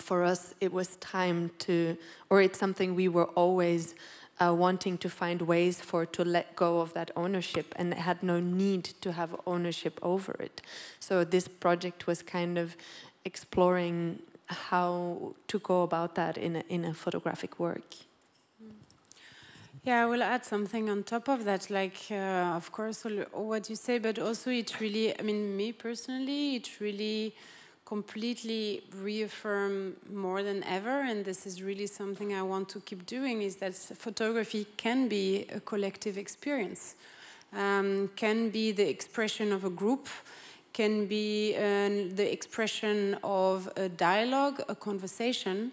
For us, it was time to, or it's something we were always wanting to find ways to let go of that ownership, and had no need to have ownership over it. So this project was kind of exploring how to go about that in a photographic work. Yeah, I will add something on top of that, like, of course, what you say, but also it really, I mean, me personally, it really completely reaffirmed more than ever, and this is really something I want to keep doing, is that photography can be a collective experience, can be the expression of a group, can be the expression of a dialogue, a conversation,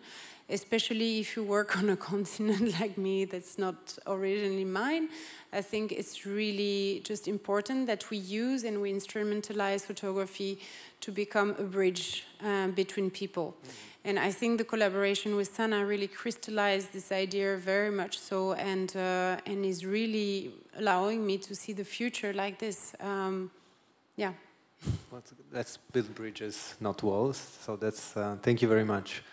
especially if you work on a continent like me that's not originally mine. I think it's really just important that we use and we instrumentalize photography to become a bridge between people. And I think the collaboration with Sanne really crystallized this idea very much so, and is really allowing me to see the future like this. Yeah. Well, let's build bridges, not walls. So that's, thank you very much.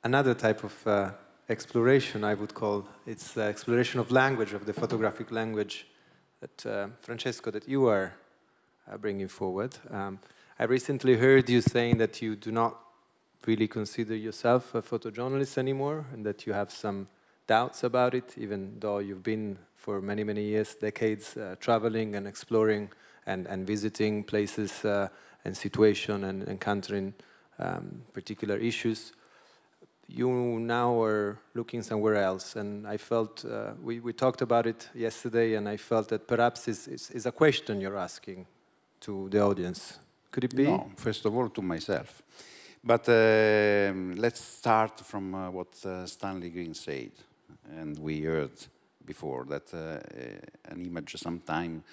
Another type of exploration, I would call, it's exploration of language, of the photographic language that, Francesco, that you are bringing forward. I recently heard you saying that you do not really consider yourself a photojournalist anymore, and that you have some doubts about it, even though you've been for many, many years, decades, traveling and exploring and visiting places and situations and encountering particular issues. You now are looking somewhere else, and I felt, we talked about it yesterday, and I felt that perhaps it's a question you're asking to the audience. Could it be? No, first of all to myself. But let's start from what Stanley Green said, and we heard before that an image sometimes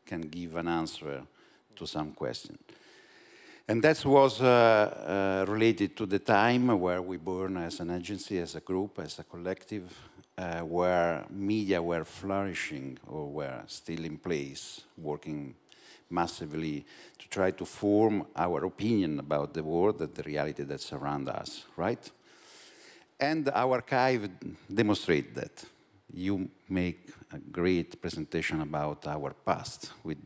can give an answer to some question. And that was related to the time where we born as an agency, as a group, as a collective, where media were flourishing or were still in place, working massively to try to form our opinion about the world and the reality that surrounds us, right? And our archive demonstrates that. You make a great presentation about our past with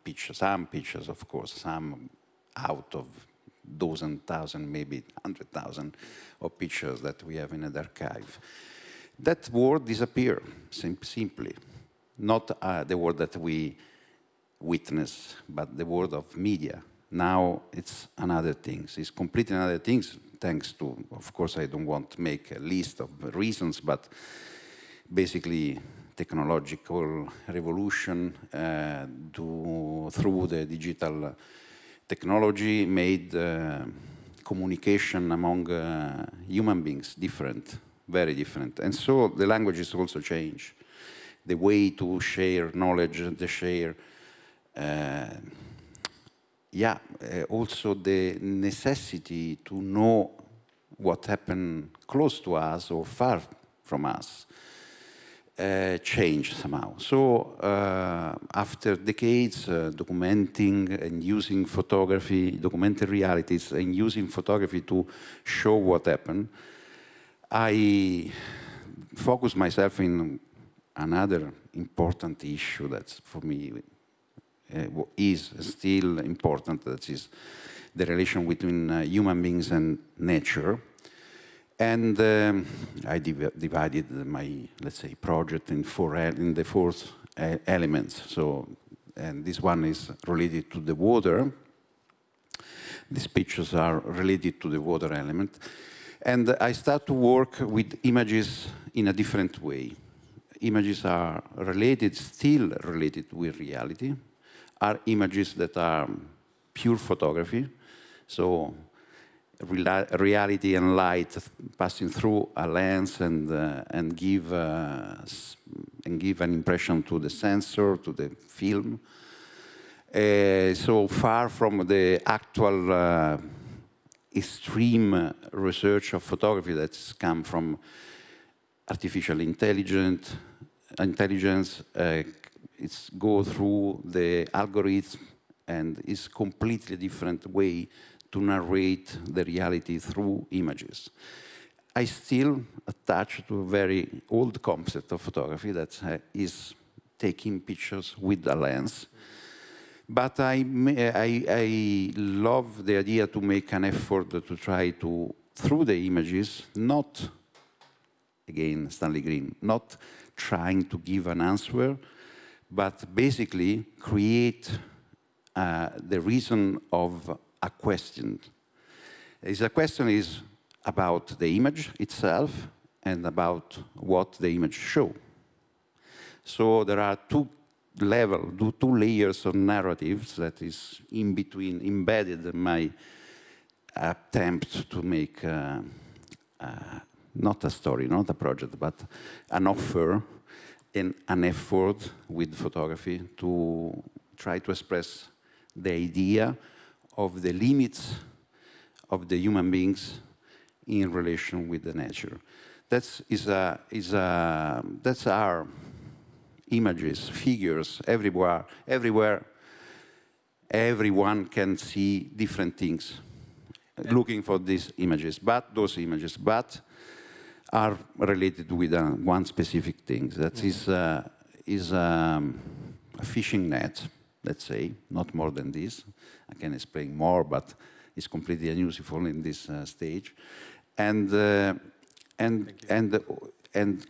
pictures, some pictures, of course, some out of dozen, thousand, maybe 100,000 of pictures that we have in the archive. That word disappeared, simply. Not the word that we witness, but the word of media. Now it's another thing. It's completely another thing, thanks to, of course, I don't want to make a list of reasons, but basically technological revolution through the digital technology made communication among human beings different, very different. And so the languages also change. The way to share knowledge, the share, also the necessity to know what happened close to us or far from us changed somehow. So after decades documenting and using photography, documenting realities and using photography to show what happened, I focused myself in another important issue that for me is still important, that is the relation between human beings and nature. And I divided my, let's say, project in the four elements. So, and this one is related to the water. These pictures are related to the water element. And I start to work with images in a different way. Images are related, still related with reality, are images that are pure photography. So reality and light passing through a lens and give an impression to the sensor, to the film. So far from the actual extreme research of photography that's come from artificial intelligence. It's go through the algorithm, and it's completely different way to narrate the reality through images. I still attach to a very old concept of photography that is taking pictures with a lens. But I love the idea to make an effort to try to, through the images, not, again, Stanley Green, not trying to give an answer, but basically create the reason of a question. The question is about the image itself and about what the image shows. So there are two layers of narratives that is in between, embedded in my attempt to make not a story, not a project, but an offer and an effort with photography to try to express the idea of the limits of the human beings in relation with the nature. That's our images, figures, everywhere. Everyone can see different things looking for these images, but those images are related with one specific thing. That is a fishing net, let's say, not more than this. I can explain more, but it's completely unuseful in this stage. And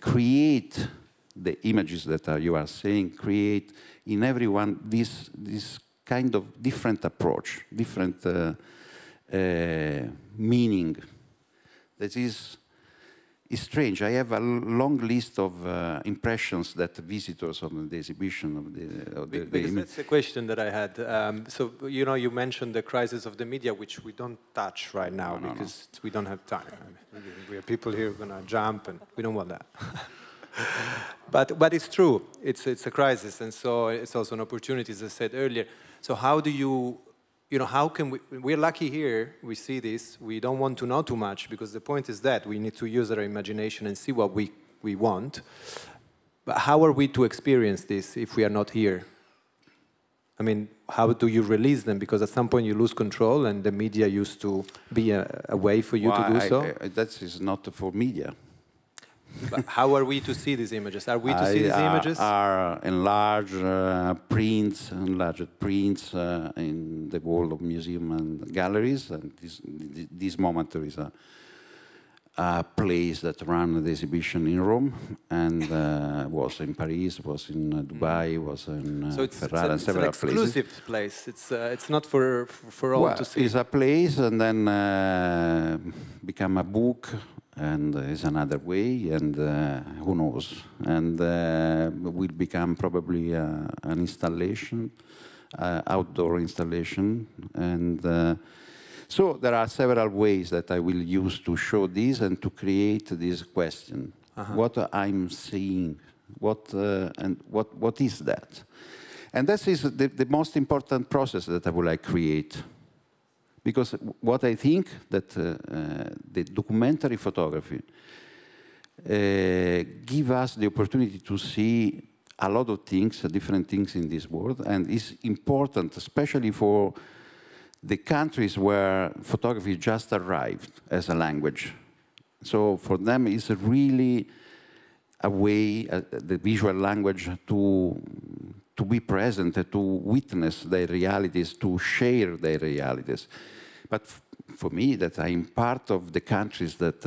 create the images that you are saying, create in everyone this kind of different approach, different meaning. That is strange. I have a long list of impressions that visitors of the exhibition of the because that's the question that I had. So you mentioned the crisis of the media, which we don't touch right now because we don't have time. I mean, we have people here who are going to jump, and we don't want that. But it's true. It's a crisis, and so it's also an opportunity, as I said earlier. So how do you? How can we, we're lucky here, we see this, we don't want to know too much, because the point is that we need to use our imagination and see what we want. But how are we to experience this if we are not here? I mean, how do you release them? Because at some point you lose control, and the media used to be a way for you to do so. That is not for media. But how are we to see these images? Are we to see these images? Are enlarged prints in the world of museum and galleries. And this moment there is a place that ran the exhibition in Rome, and was in Paris, was in Dubai, was in Ferrara, and several places. It's an exclusive place. It's not for all to see. It's a place, and then become a book. And is another way, and who knows? And will become probably an installation, outdoor installation. And so there are several ways that I will use to show this and to create this question. What I'm seeing, what is that? And this is the most important process that I would like to create. Because what I think that the documentary photography give us the opportunity to see a lot of things, different things in this world, and is important, especially for the countries where photography just arrived as a language. So for them, it's really a way, the visual language, to be present, to witness their realities, to share their realities. But for me, that I'm part of the countries that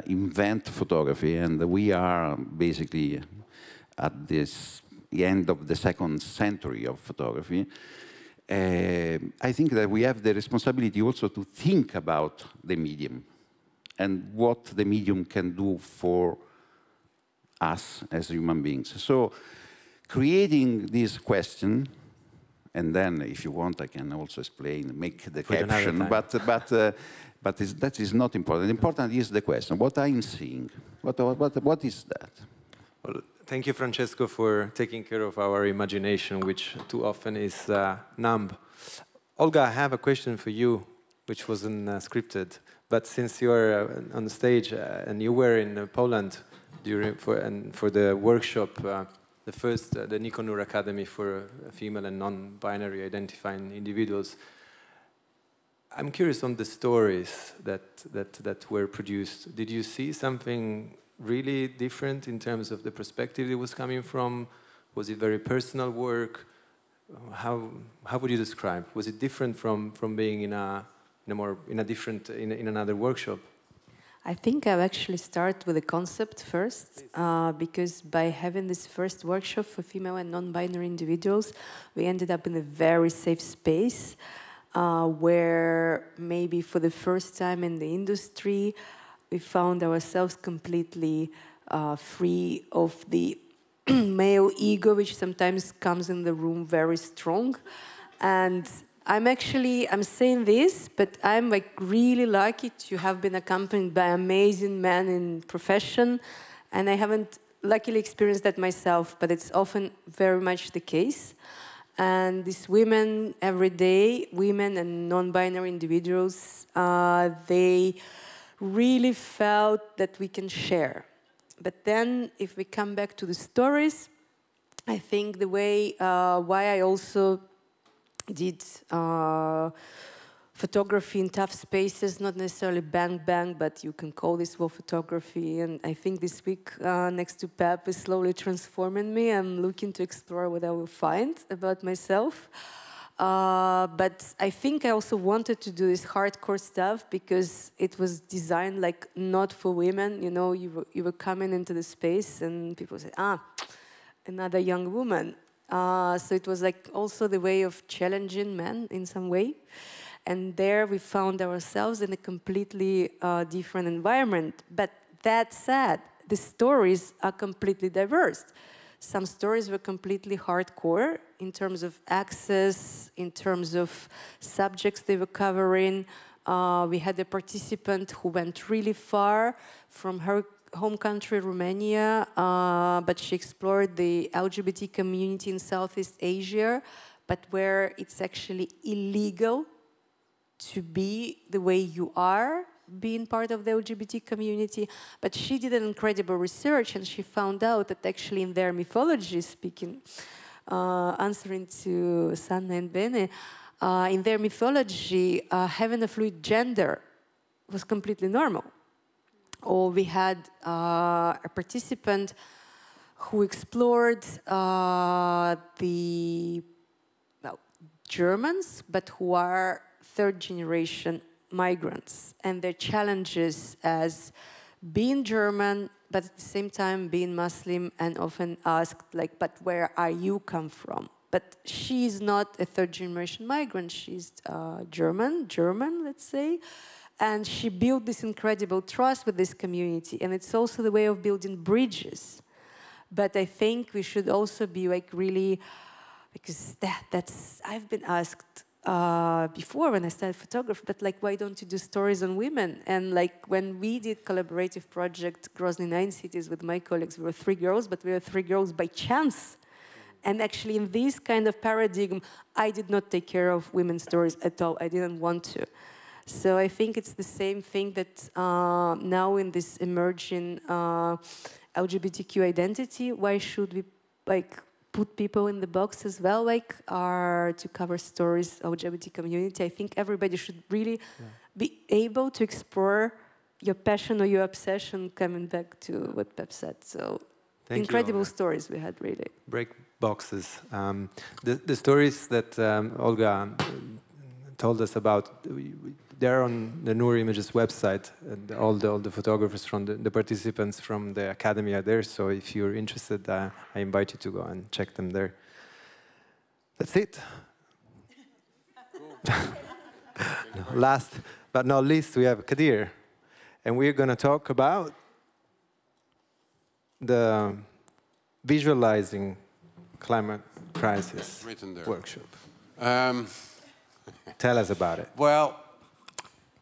invent photography, and we are basically at the end of the second century of photography. I think that we have the responsibility also to think about the medium and what the medium can do for us as human beings. So creating this question, and then if you want, I can also explain, make the caption, but that is not important. Important is the question, what I'm seeing, what is that? Well, thank you, Francesco, for taking care of our imagination, which too often is numb. Olga, I have a question for you, which wasn't scripted, but since you're on the stage and you were in Poland for the workshop, the Noor Academy for female and non-binary identifying individuals, I'm curious on the stories that were produced. Did you see something really different in terms of the perspective it was coming from? Was it very personal work? How would you describe? Was it different from being in another workshop? I think I'll actually start with the concept first, because by having this first workshop for female and non-binary individuals, we ended up in a very safe space where maybe for the first time in the industry, we found ourselves completely free of the male ego, which sometimes comes in the room very strong. And I'm saying this, but I'm like really lucky to have been accompanied by amazing men in profession, and I haven't luckily experienced that myself, but it's often very much the case. And these women, every day, women and non-binary individuals, they really felt that we can share. But then, if we come back to the stories, I think the way why I also did photography in tough spaces, not necessarily bang, but you can call this wall photography. And I think this week next to Pep is slowly transforming me. I'm looking to explore what I will find about myself. But I think I also wanted to do this hardcore stuff because it was designed like not for women. You know, you were coming into the space and people say, another young woman. So it was like also the way of challenging men in some way. And there we found ourselves in a completely different environment. But that said, the stories are completely diverse. Some stories were completely hardcore in terms of access, in terms of subjects they were covering. We had a participant who went really far from her home country, Romania, but she explored the LGBT community in Southeast Asia, but where it's actually illegal to be the way you are, being part of the LGBT community. But she did an incredible research, and she found out that actually in their mythology, answering to Sanne and Bene, in their mythology, having a fluid gender was completely normal. Or we had a participant who explored the Germans, but who are third-generation migrants, and their challenges as being German, but at the same time being Muslim, and often asked, like, but where are you come from? But she's not a third-generation migrant, she's German, let's say, and she built this incredible trust with this community, and it's also the way of building bridges. But I think we should also be like really, because I've been asked before when I started photography, but like, why don't you do stories on women? And like when we did collaborative project Grozny 9 Cities with my colleagues, we were 3 girls, but we were 3 girls by chance. And actually in this kind of paradigm, I did not take care of women's stories at all. I didn't want to. So I think it's the same thing that now in this emerging LGBTQ identity, why should we like put people in the box as well, like to cover stories of LGBT community? I think everybody should really be able to explore your passion or your obsession, coming back to what Pep said. So incredible stories we had, really. Break boxes. The stories that Olga told us about, they're on the Noor Images website, and all the photographers from the participants from the academy are there, so if you're interested, I invite you to go and check them there. That's it. Last but not least, we have Kadir, and we're going to talk about the Visualizing Climate Crisis workshop. Tell us about it. Well,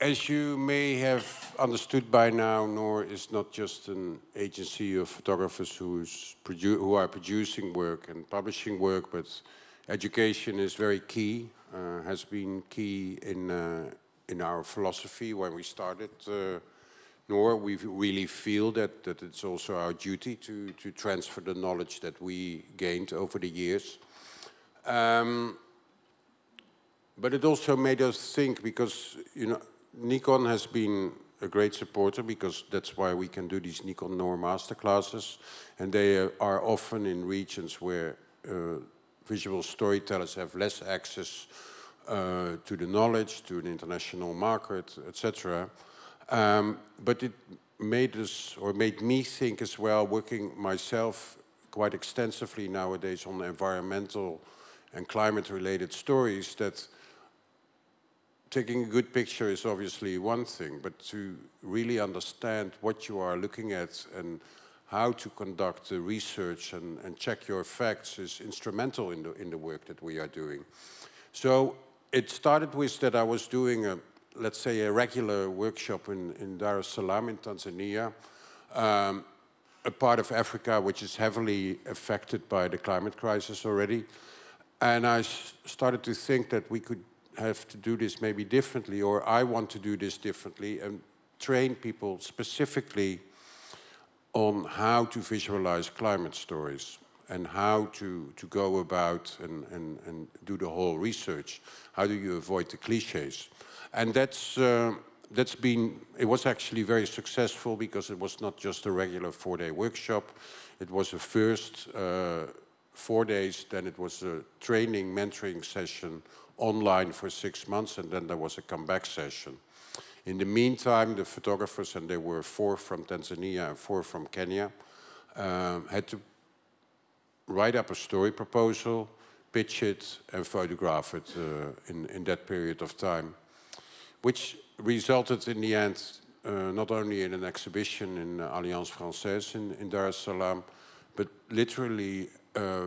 as you may have understood by now, Noor is not just an agency of photographers who are producing work and publishing work, but education is very key, has been key in our philosophy when we started Noor. We really feel that it's also our duty to transfer the knowledge that we gained over the years. but it also made us think, because, you know, Nikon has been a great supporter, because that's why we can do these Nikon Noor masterclasses, and they are often in regions where visual storytellers have less access to the knowledge, to the international market, etc. But it made us, or made me think as well, working myself quite extensively nowadays on environmental and climate-related stories, that taking a good picture is obviously one thing, but to really understand what you are looking at and how to conduct the research and check your facts is instrumental in the work that we are doing. So it started with that I was doing a, let's say, a regular workshop in Dar es Salaam in Tanzania, a part of Africa which is heavily affected by the climate crisis already. And I started to think that we could have to do this maybe differently, or I want to do this differently, and train people specifically on how to visualize climate stories and how to go about and do the whole research. How do you avoid the cliches? And that's been, it was actually very successful, because it was not just a regular 4-day workshop. It was a first 4 days, then it was a training, mentoring session online for 6 months, and then there was a comeback session. In the meantime, the photographers, and there were 4 from Tanzania and 4 from Kenya, had to write up a story proposal, pitch it, and photograph it in that period of time, which resulted in the end not only in an exhibition in Alliance Française in Dar es Salaam, but literally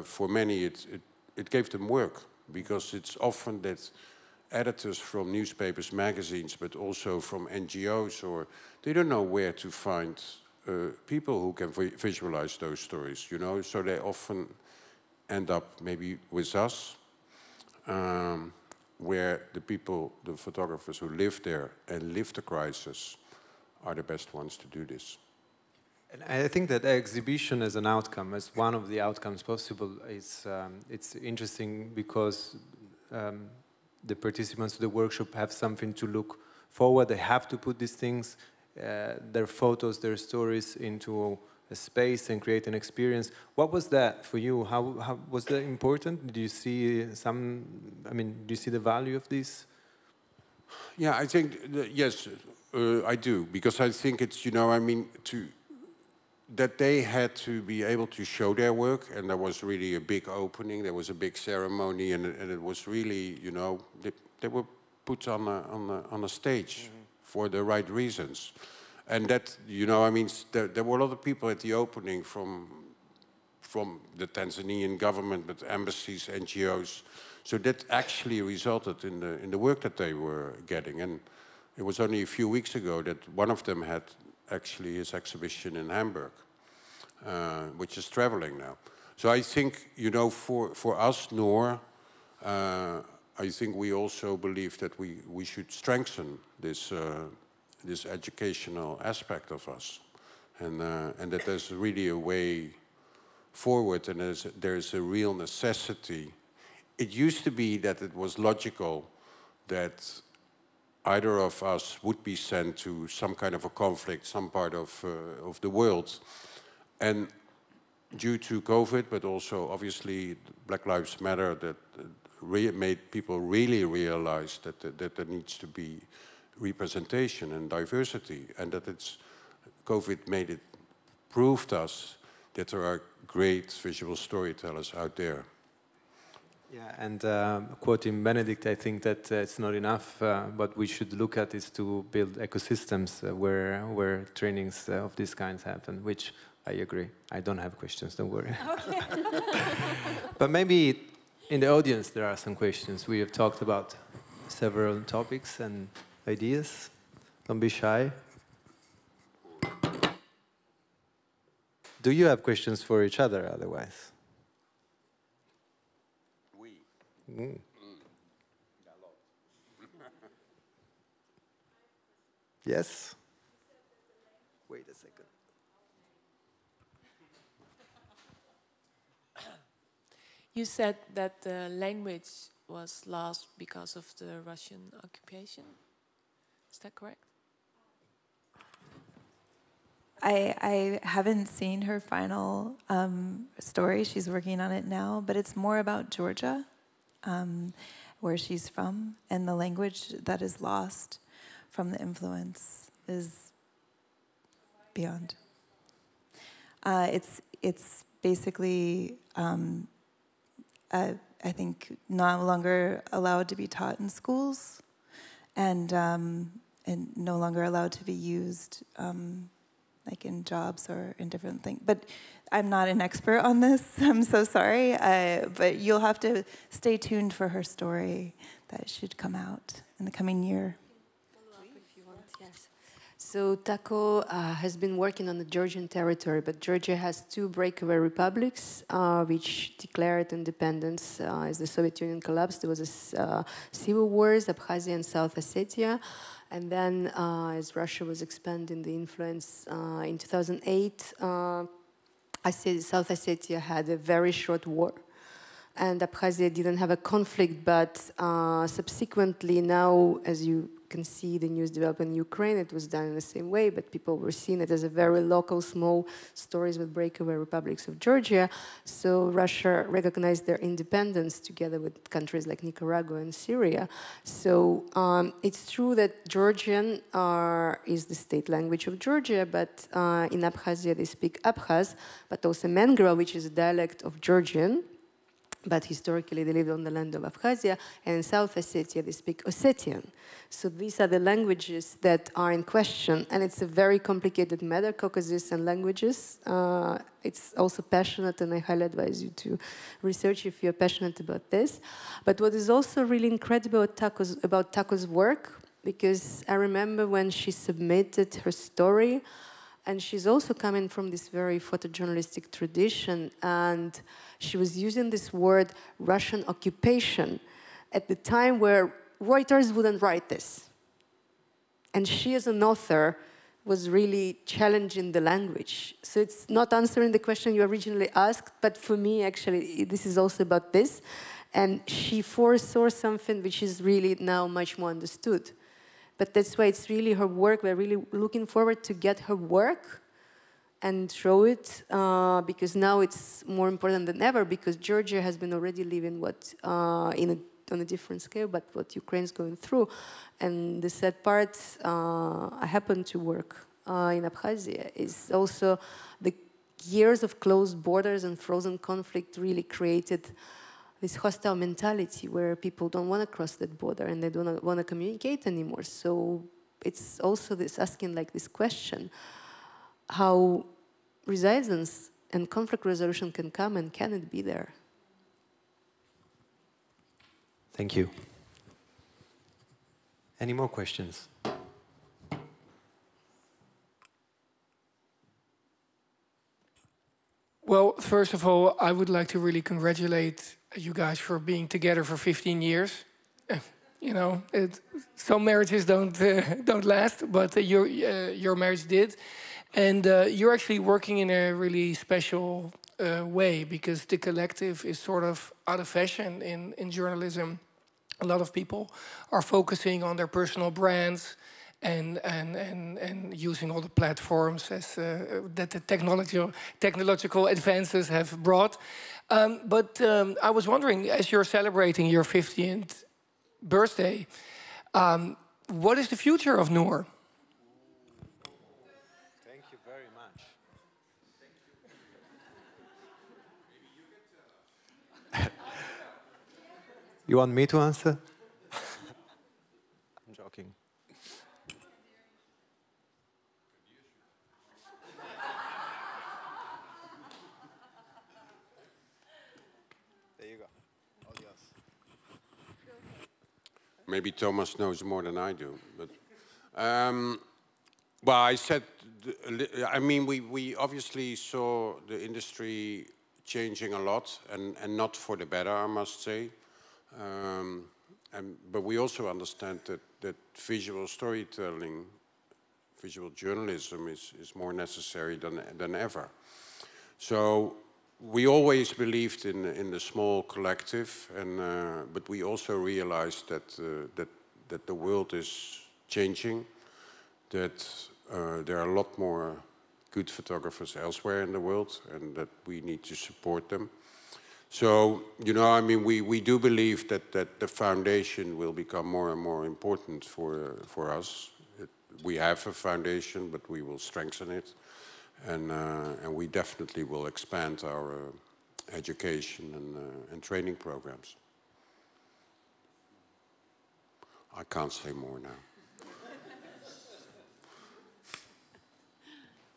for many it gave them work, because it's often that editors from newspapers, magazines, but also from NGOs, or they don't know where to find people who can visualize those stories, you know, so they often end up maybe with us, where the people, the photographers who live there and live the crisis are the best ones to do this. And I think that exhibition as an outcome, as one of the outcomes possible, is it's interesting, because the participants of the workshop have something to look forward. They have to put these things, their photos, their stories, into a space and create an experience. What was that for you? How was that important? Did you see some, I mean, do you see the value of this? Yeah, I think, yes, I do, because I think it's, you know, I mean, that they had to be able to show their work, and there was really a big opening, there was a big ceremony, and it was really, you know, they were put on a stage for the right reasons. And that, you know, I mean, there were a lot of people at the opening from the Tanzanian government, but embassies, NGOs. So that actually resulted in the work that they were getting. And it was only a few weeks ago that one of them had actually his exhibition in Hamburg, which is traveling now. So I think, you know, for us, Noor, I think we also believe that we should strengthen this this educational aspect of us, and that there's really a way forward, and there's a real necessity. It used to be that it was logical that either of us would be sent to some kind of a conflict, some part of the world. And due to COVID, but also obviously Black Lives Matter, that made people really realize that there needs to be representation and diversity, and that COVID made it, proved us that there are great visual storytellers out there. Yeah, and quoting Benedict, I think that it's not enough. What we should look at is to build ecosystems where trainings of these kinds happen, which I agree. I don't have questions, don't worry. Okay. But maybe in the audience there are some questions. We have talked about several topics and ideas. Don't be shy. Do you have questions for each other otherwise? Mm. Yes? Wait a second. You said that the language was lost because of the Russian occupation. Is that correct? I haven't seen her final story. She's working on it now, but it's more about Georgia, where she's from, and the language that is lost from the influence is beyond. It's basically, I think, no longer allowed to be taught in schools, and no longer allowed to be used. Like in jobs or in different things. But I'm not an expert on this, I'm so sorry. But you'll have to stay tuned for her story that should come out in the coming year. Follow up if you want, yes. So Taco has been working on the Georgian territory, but Georgia has 2 breakaway republics which declared independence as the Soviet Union collapsed. There was a civil wars, Abkhazia and South Ossetia. And then, as Russia was expanding the influence in 2008, South Ossetia had a very short war. And Abkhazia didn't have a conflict, but subsequently now, as you can see the news developing in Ukraine, it was done in the same way, but people were seeing it as a very local, small stories with breakaway republics of Georgia. So Russia recognized their independence together with countries like Nicaragua and Syria. So it's true that Georgian is the state language of Georgia, but in Abkhazia they speak Abkhaz, but also Mengro, which is a dialect of Georgian. But historically they lived on the land of Abkhazia, and in South Ossetia they speak Ossetian. So these are the languages that are in question, and it's a very complicated matter, Caucasian languages. It's also passionate, and I highly advise you to research if you're passionate about this. But what is also really incredible about Taco's work, because I remember when she submitted her story, and she's also coming from this very photojournalistic tradition, and she was using this word Russian occupation at the time where Reuters wouldn't write this. And she, as an author, was really challenging the language. So it's not answering the question you originally asked, but for me, actually, this is also about this. And she foresaw something which is really now much more understood. But that's why it's really her work. We're really looking forward to get her work and show it, because now it's more important than ever, because Georgia has been already living on a different scale, but what Ukraine's going through. And the sad part, I happen to work in Abkhazia, is also the years of closed borders and frozen conflict really created this hostile mentality where people don't want to cross that border and they don't want to communicate anymore. So it's also this asking like this question, how resilience and conflict resolution can come, and can it be there? Thank you. Any more questions? Well, first of all, I would like to really congratulate you guys for being together for 15 years. You know, some marriages don't last, but your marriage did. And you're actually working in a really special way, because the collective is sort of out of fashion in journalism. A lot of people are focusing on their personal brands and using all the platforms as, that the technological advances have brought. But I was wondering, as you're celebrating your 50th birthday, what is the future of Noor? Thank you very much. You want me to answer? I'm joking. There you go. All yours. Maybe Thomas knows more than I do, but well, I said, I mean, we obviously saw the industry changing a lot, and not for the better, I must say. But we also understand that visual storytelling, visual journalism is more necessary than ever. So we always believed in the small collective, and but we also realized that the world is changing, that there are a lot more good photographers elsewhere in the world, and that we need to support them. So, you know, I mean, we do believe that the foundation will become more and more important for us. We have a foundation, but we will strengthen it, and we definitely will expand our education and training programs. I can't say more now.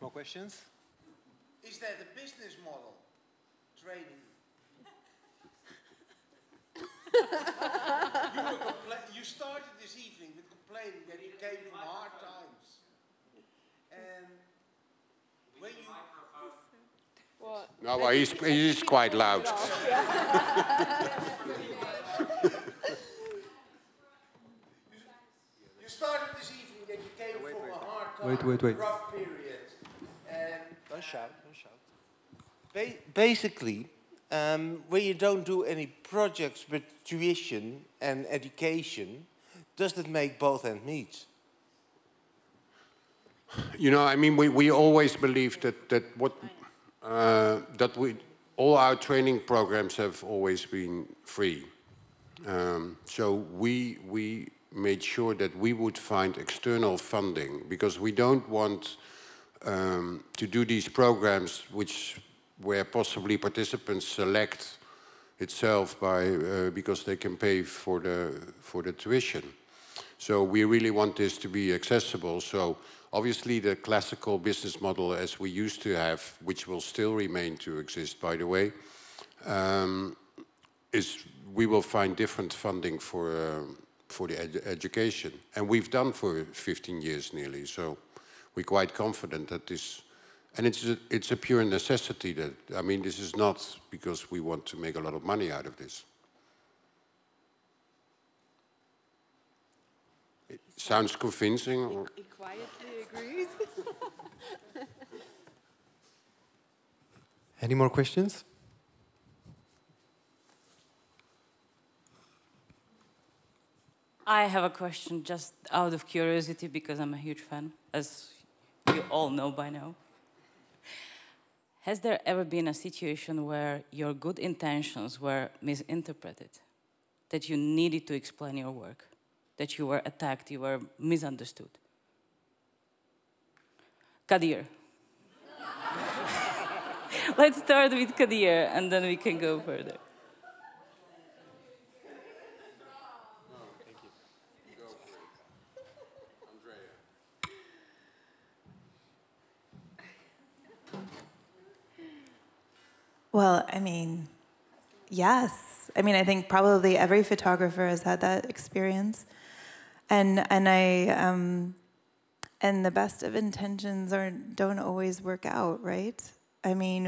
More questions? Is that a business model? Training? You started this evening with complaining that you came from hard times. And when you... What? No, well, he's quite loud. You started this evening that you came from a hard time, wait. rough period. And don't shout. Basically, when you don't do any projects with tuition and education, does that make both ends meet? You know, I mean, we always believed that all our training programs have always been free. So we made sure that we would find external funding, because we don't want to do these programs where possibly participants select itself because they can pay for the tuition. So we really want this to be accessible. So obviously the classical business model as we used to have, which will still remain to exist, by the way, is we will find different funding for the education. And we've done for 15 years nearly, so we're quite confident that this, and it's a pure necessity. That, I mean, this is not because we want to make a lot of money out of this. It sounds convincing. Or? He quietly agrees. Any more questions? I have a question just out of curiosity, because I'm a huge fan, as you all know by now. Has there ever been a situation where your good intentions were misinterpreted? That you needed to explain your work? That you were attacked, you were misunderstood? Kadir. Let's start with Kadir, and then we can go further. Well, I mean, yes. I mean, I think probably every photographer has had that experience, and the best of intentions don't always work out, right? I mean,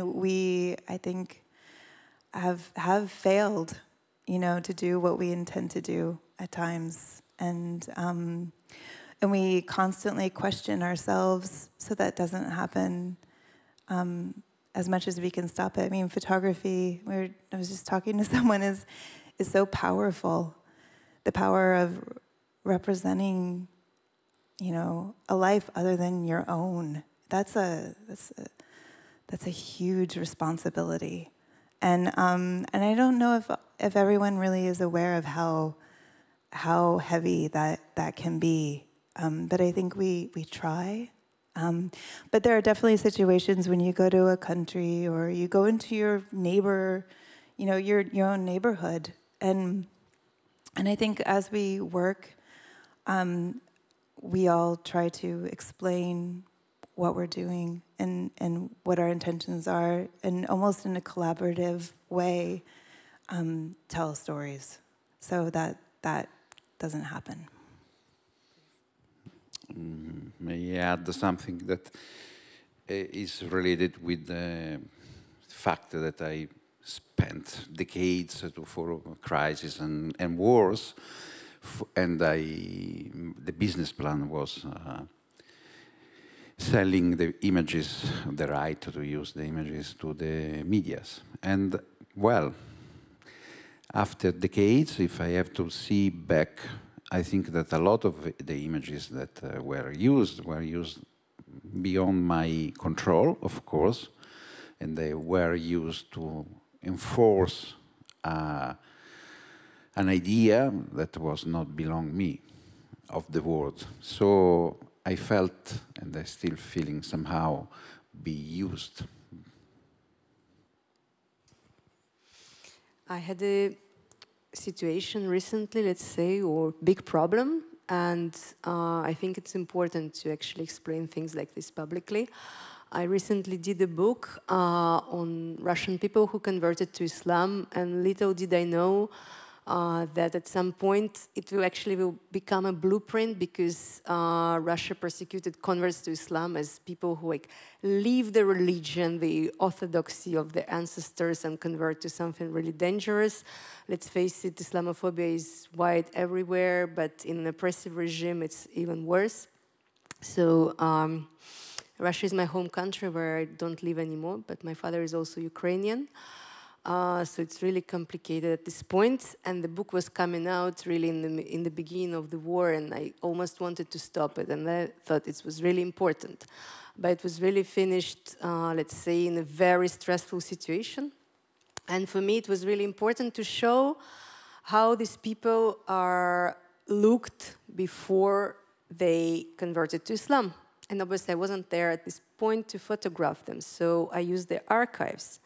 I think have failed, you know, to do what we intend to do at times, and we constantly question ourselves so that doesn't happen. As much as we can stop it. I mean, photography, I was just talking to someone, is so powerful. The power of representing, you know, a life other than your own. That's a huge responsibility. And I don't know if everyone really is aware of how heavy that can be. But I think we try. But there are definitely situations when you go to a country or you go into your neighbor, you know, your own neighborhood, and I think as we work, we all try to explain what we're doing and what our intentions are, and almost in a collaborative way, tell stories, so that doesn't happen. May I add something that is related with the fact that I spent decades for crises and wars, and the business plan was selling the images, the right to use the images to the medias. And well, after decades, if I have to see back, I think that a lot of the images that were used beyond my control, of course, and they were used to enforce an idea that was not belong me of the world. So I felt, and I still feeling somehow, be used. I had a situation recently, let's say, or big problem, and I think it's important to actually explain things like this publicly. I recently did a book on Russian people who converted to Islam, and little did I know that at some point it will become a blueprint, because Russia persecuted converts to Islam as people who leave the religion, the orthodoxy of their ancestors, and convert to something really dangerous. Let's face it, Islamophobia is wide everywhere, but in an oppressive regime it's even worse. So Russia is my home country where I don't live anymore, but my father is also Ukrainian. So it's really complicated at this point, and the book was coming out really in the beginning of the war, and I almost wanted to stop it, and I thought it was really important. But it was really finished, let's say, in a very stressful situation. And for me, it was really important to show how these people are looked before they converted to Islam. And obviously, I wasn't there at this point to photograph them, so I used their archives.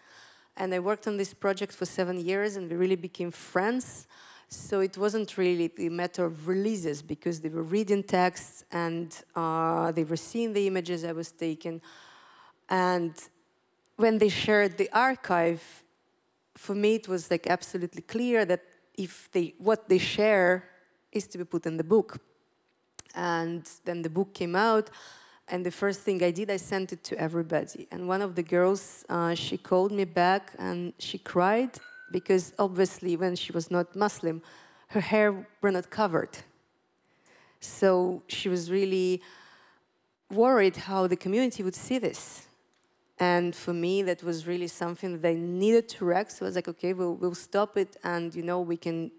And I worked on this project for 7 years, and we really became friends. So it wasn't really a matter of releases, because they were reading texts, and they were seeing the images I was taking. And when they shared the archive, for me it was absolutely clear that what they share is to be put in the book. And then the book came out. And the first thing I did, I sent it to everybody. And one of the girls, she called me back and she cried, because obviously when she was not Muslim, her hair were not covered. So she was really worried how the community would see this. And for me, that was really something that I needed to correct. So I was like, okay, we'll stop it, and we can.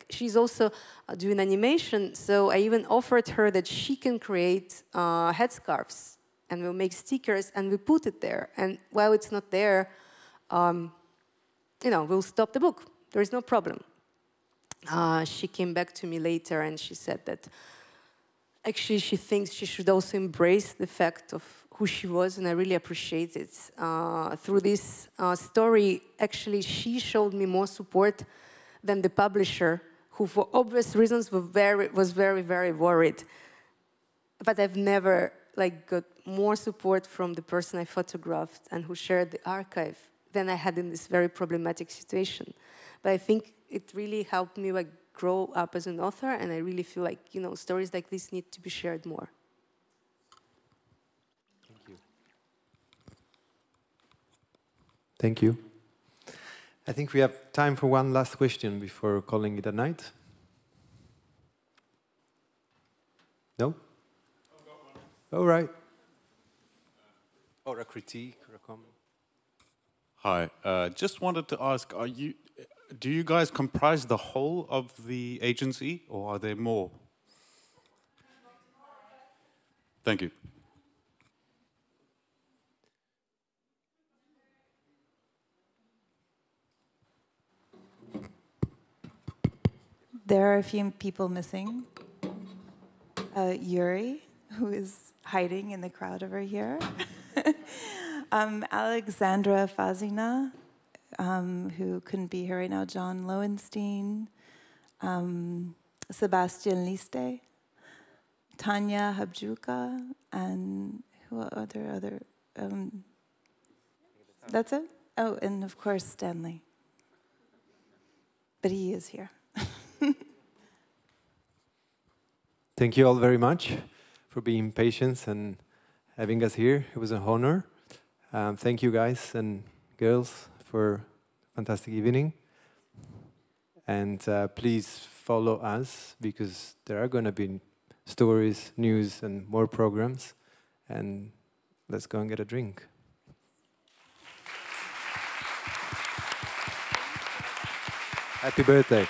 She's also doing animation, so I even offered her that she can create headscarves, and we'll make stickers, and we put it there. And while it's not there, we'll stop the book. There is no problem. She came back to me later, and she said that actually she thinks she should also embrace the fact of who she was, and I really appreciate it. Through this story, actually, she showed me more support than the publisher, who for obvious reasons was very, very worried. But I've never got more support from the person I photographed and who shared the archive than I had in this very problematic situation. But I think it really helped me grow up as an author, and I really feel stories like this need to be shared more. Thank you. Thank you. I think we have time for one last question before calling it a night. No? All right. Or a critique or a comment. Hi. Just wanted to ask, do you guys comprise the whole of the agency, or are there more? Thank you. There are a few people missing. Yuri, who is hiding in the crowd over here. Alexandra Fazina, who couldn't be here right now. John Lowenstein. Sebastian Liste. Tanya Habjuka. And who other? That's it? Oh, and of course, Stanley. But he is here. Thank you all very much for being patient and having us here. It was an honor. Thank you guys and girls for a fantastic evening. And please follow us, because there are going to be stories, news, and more programs. and let's go and get a drink. Happy birthday.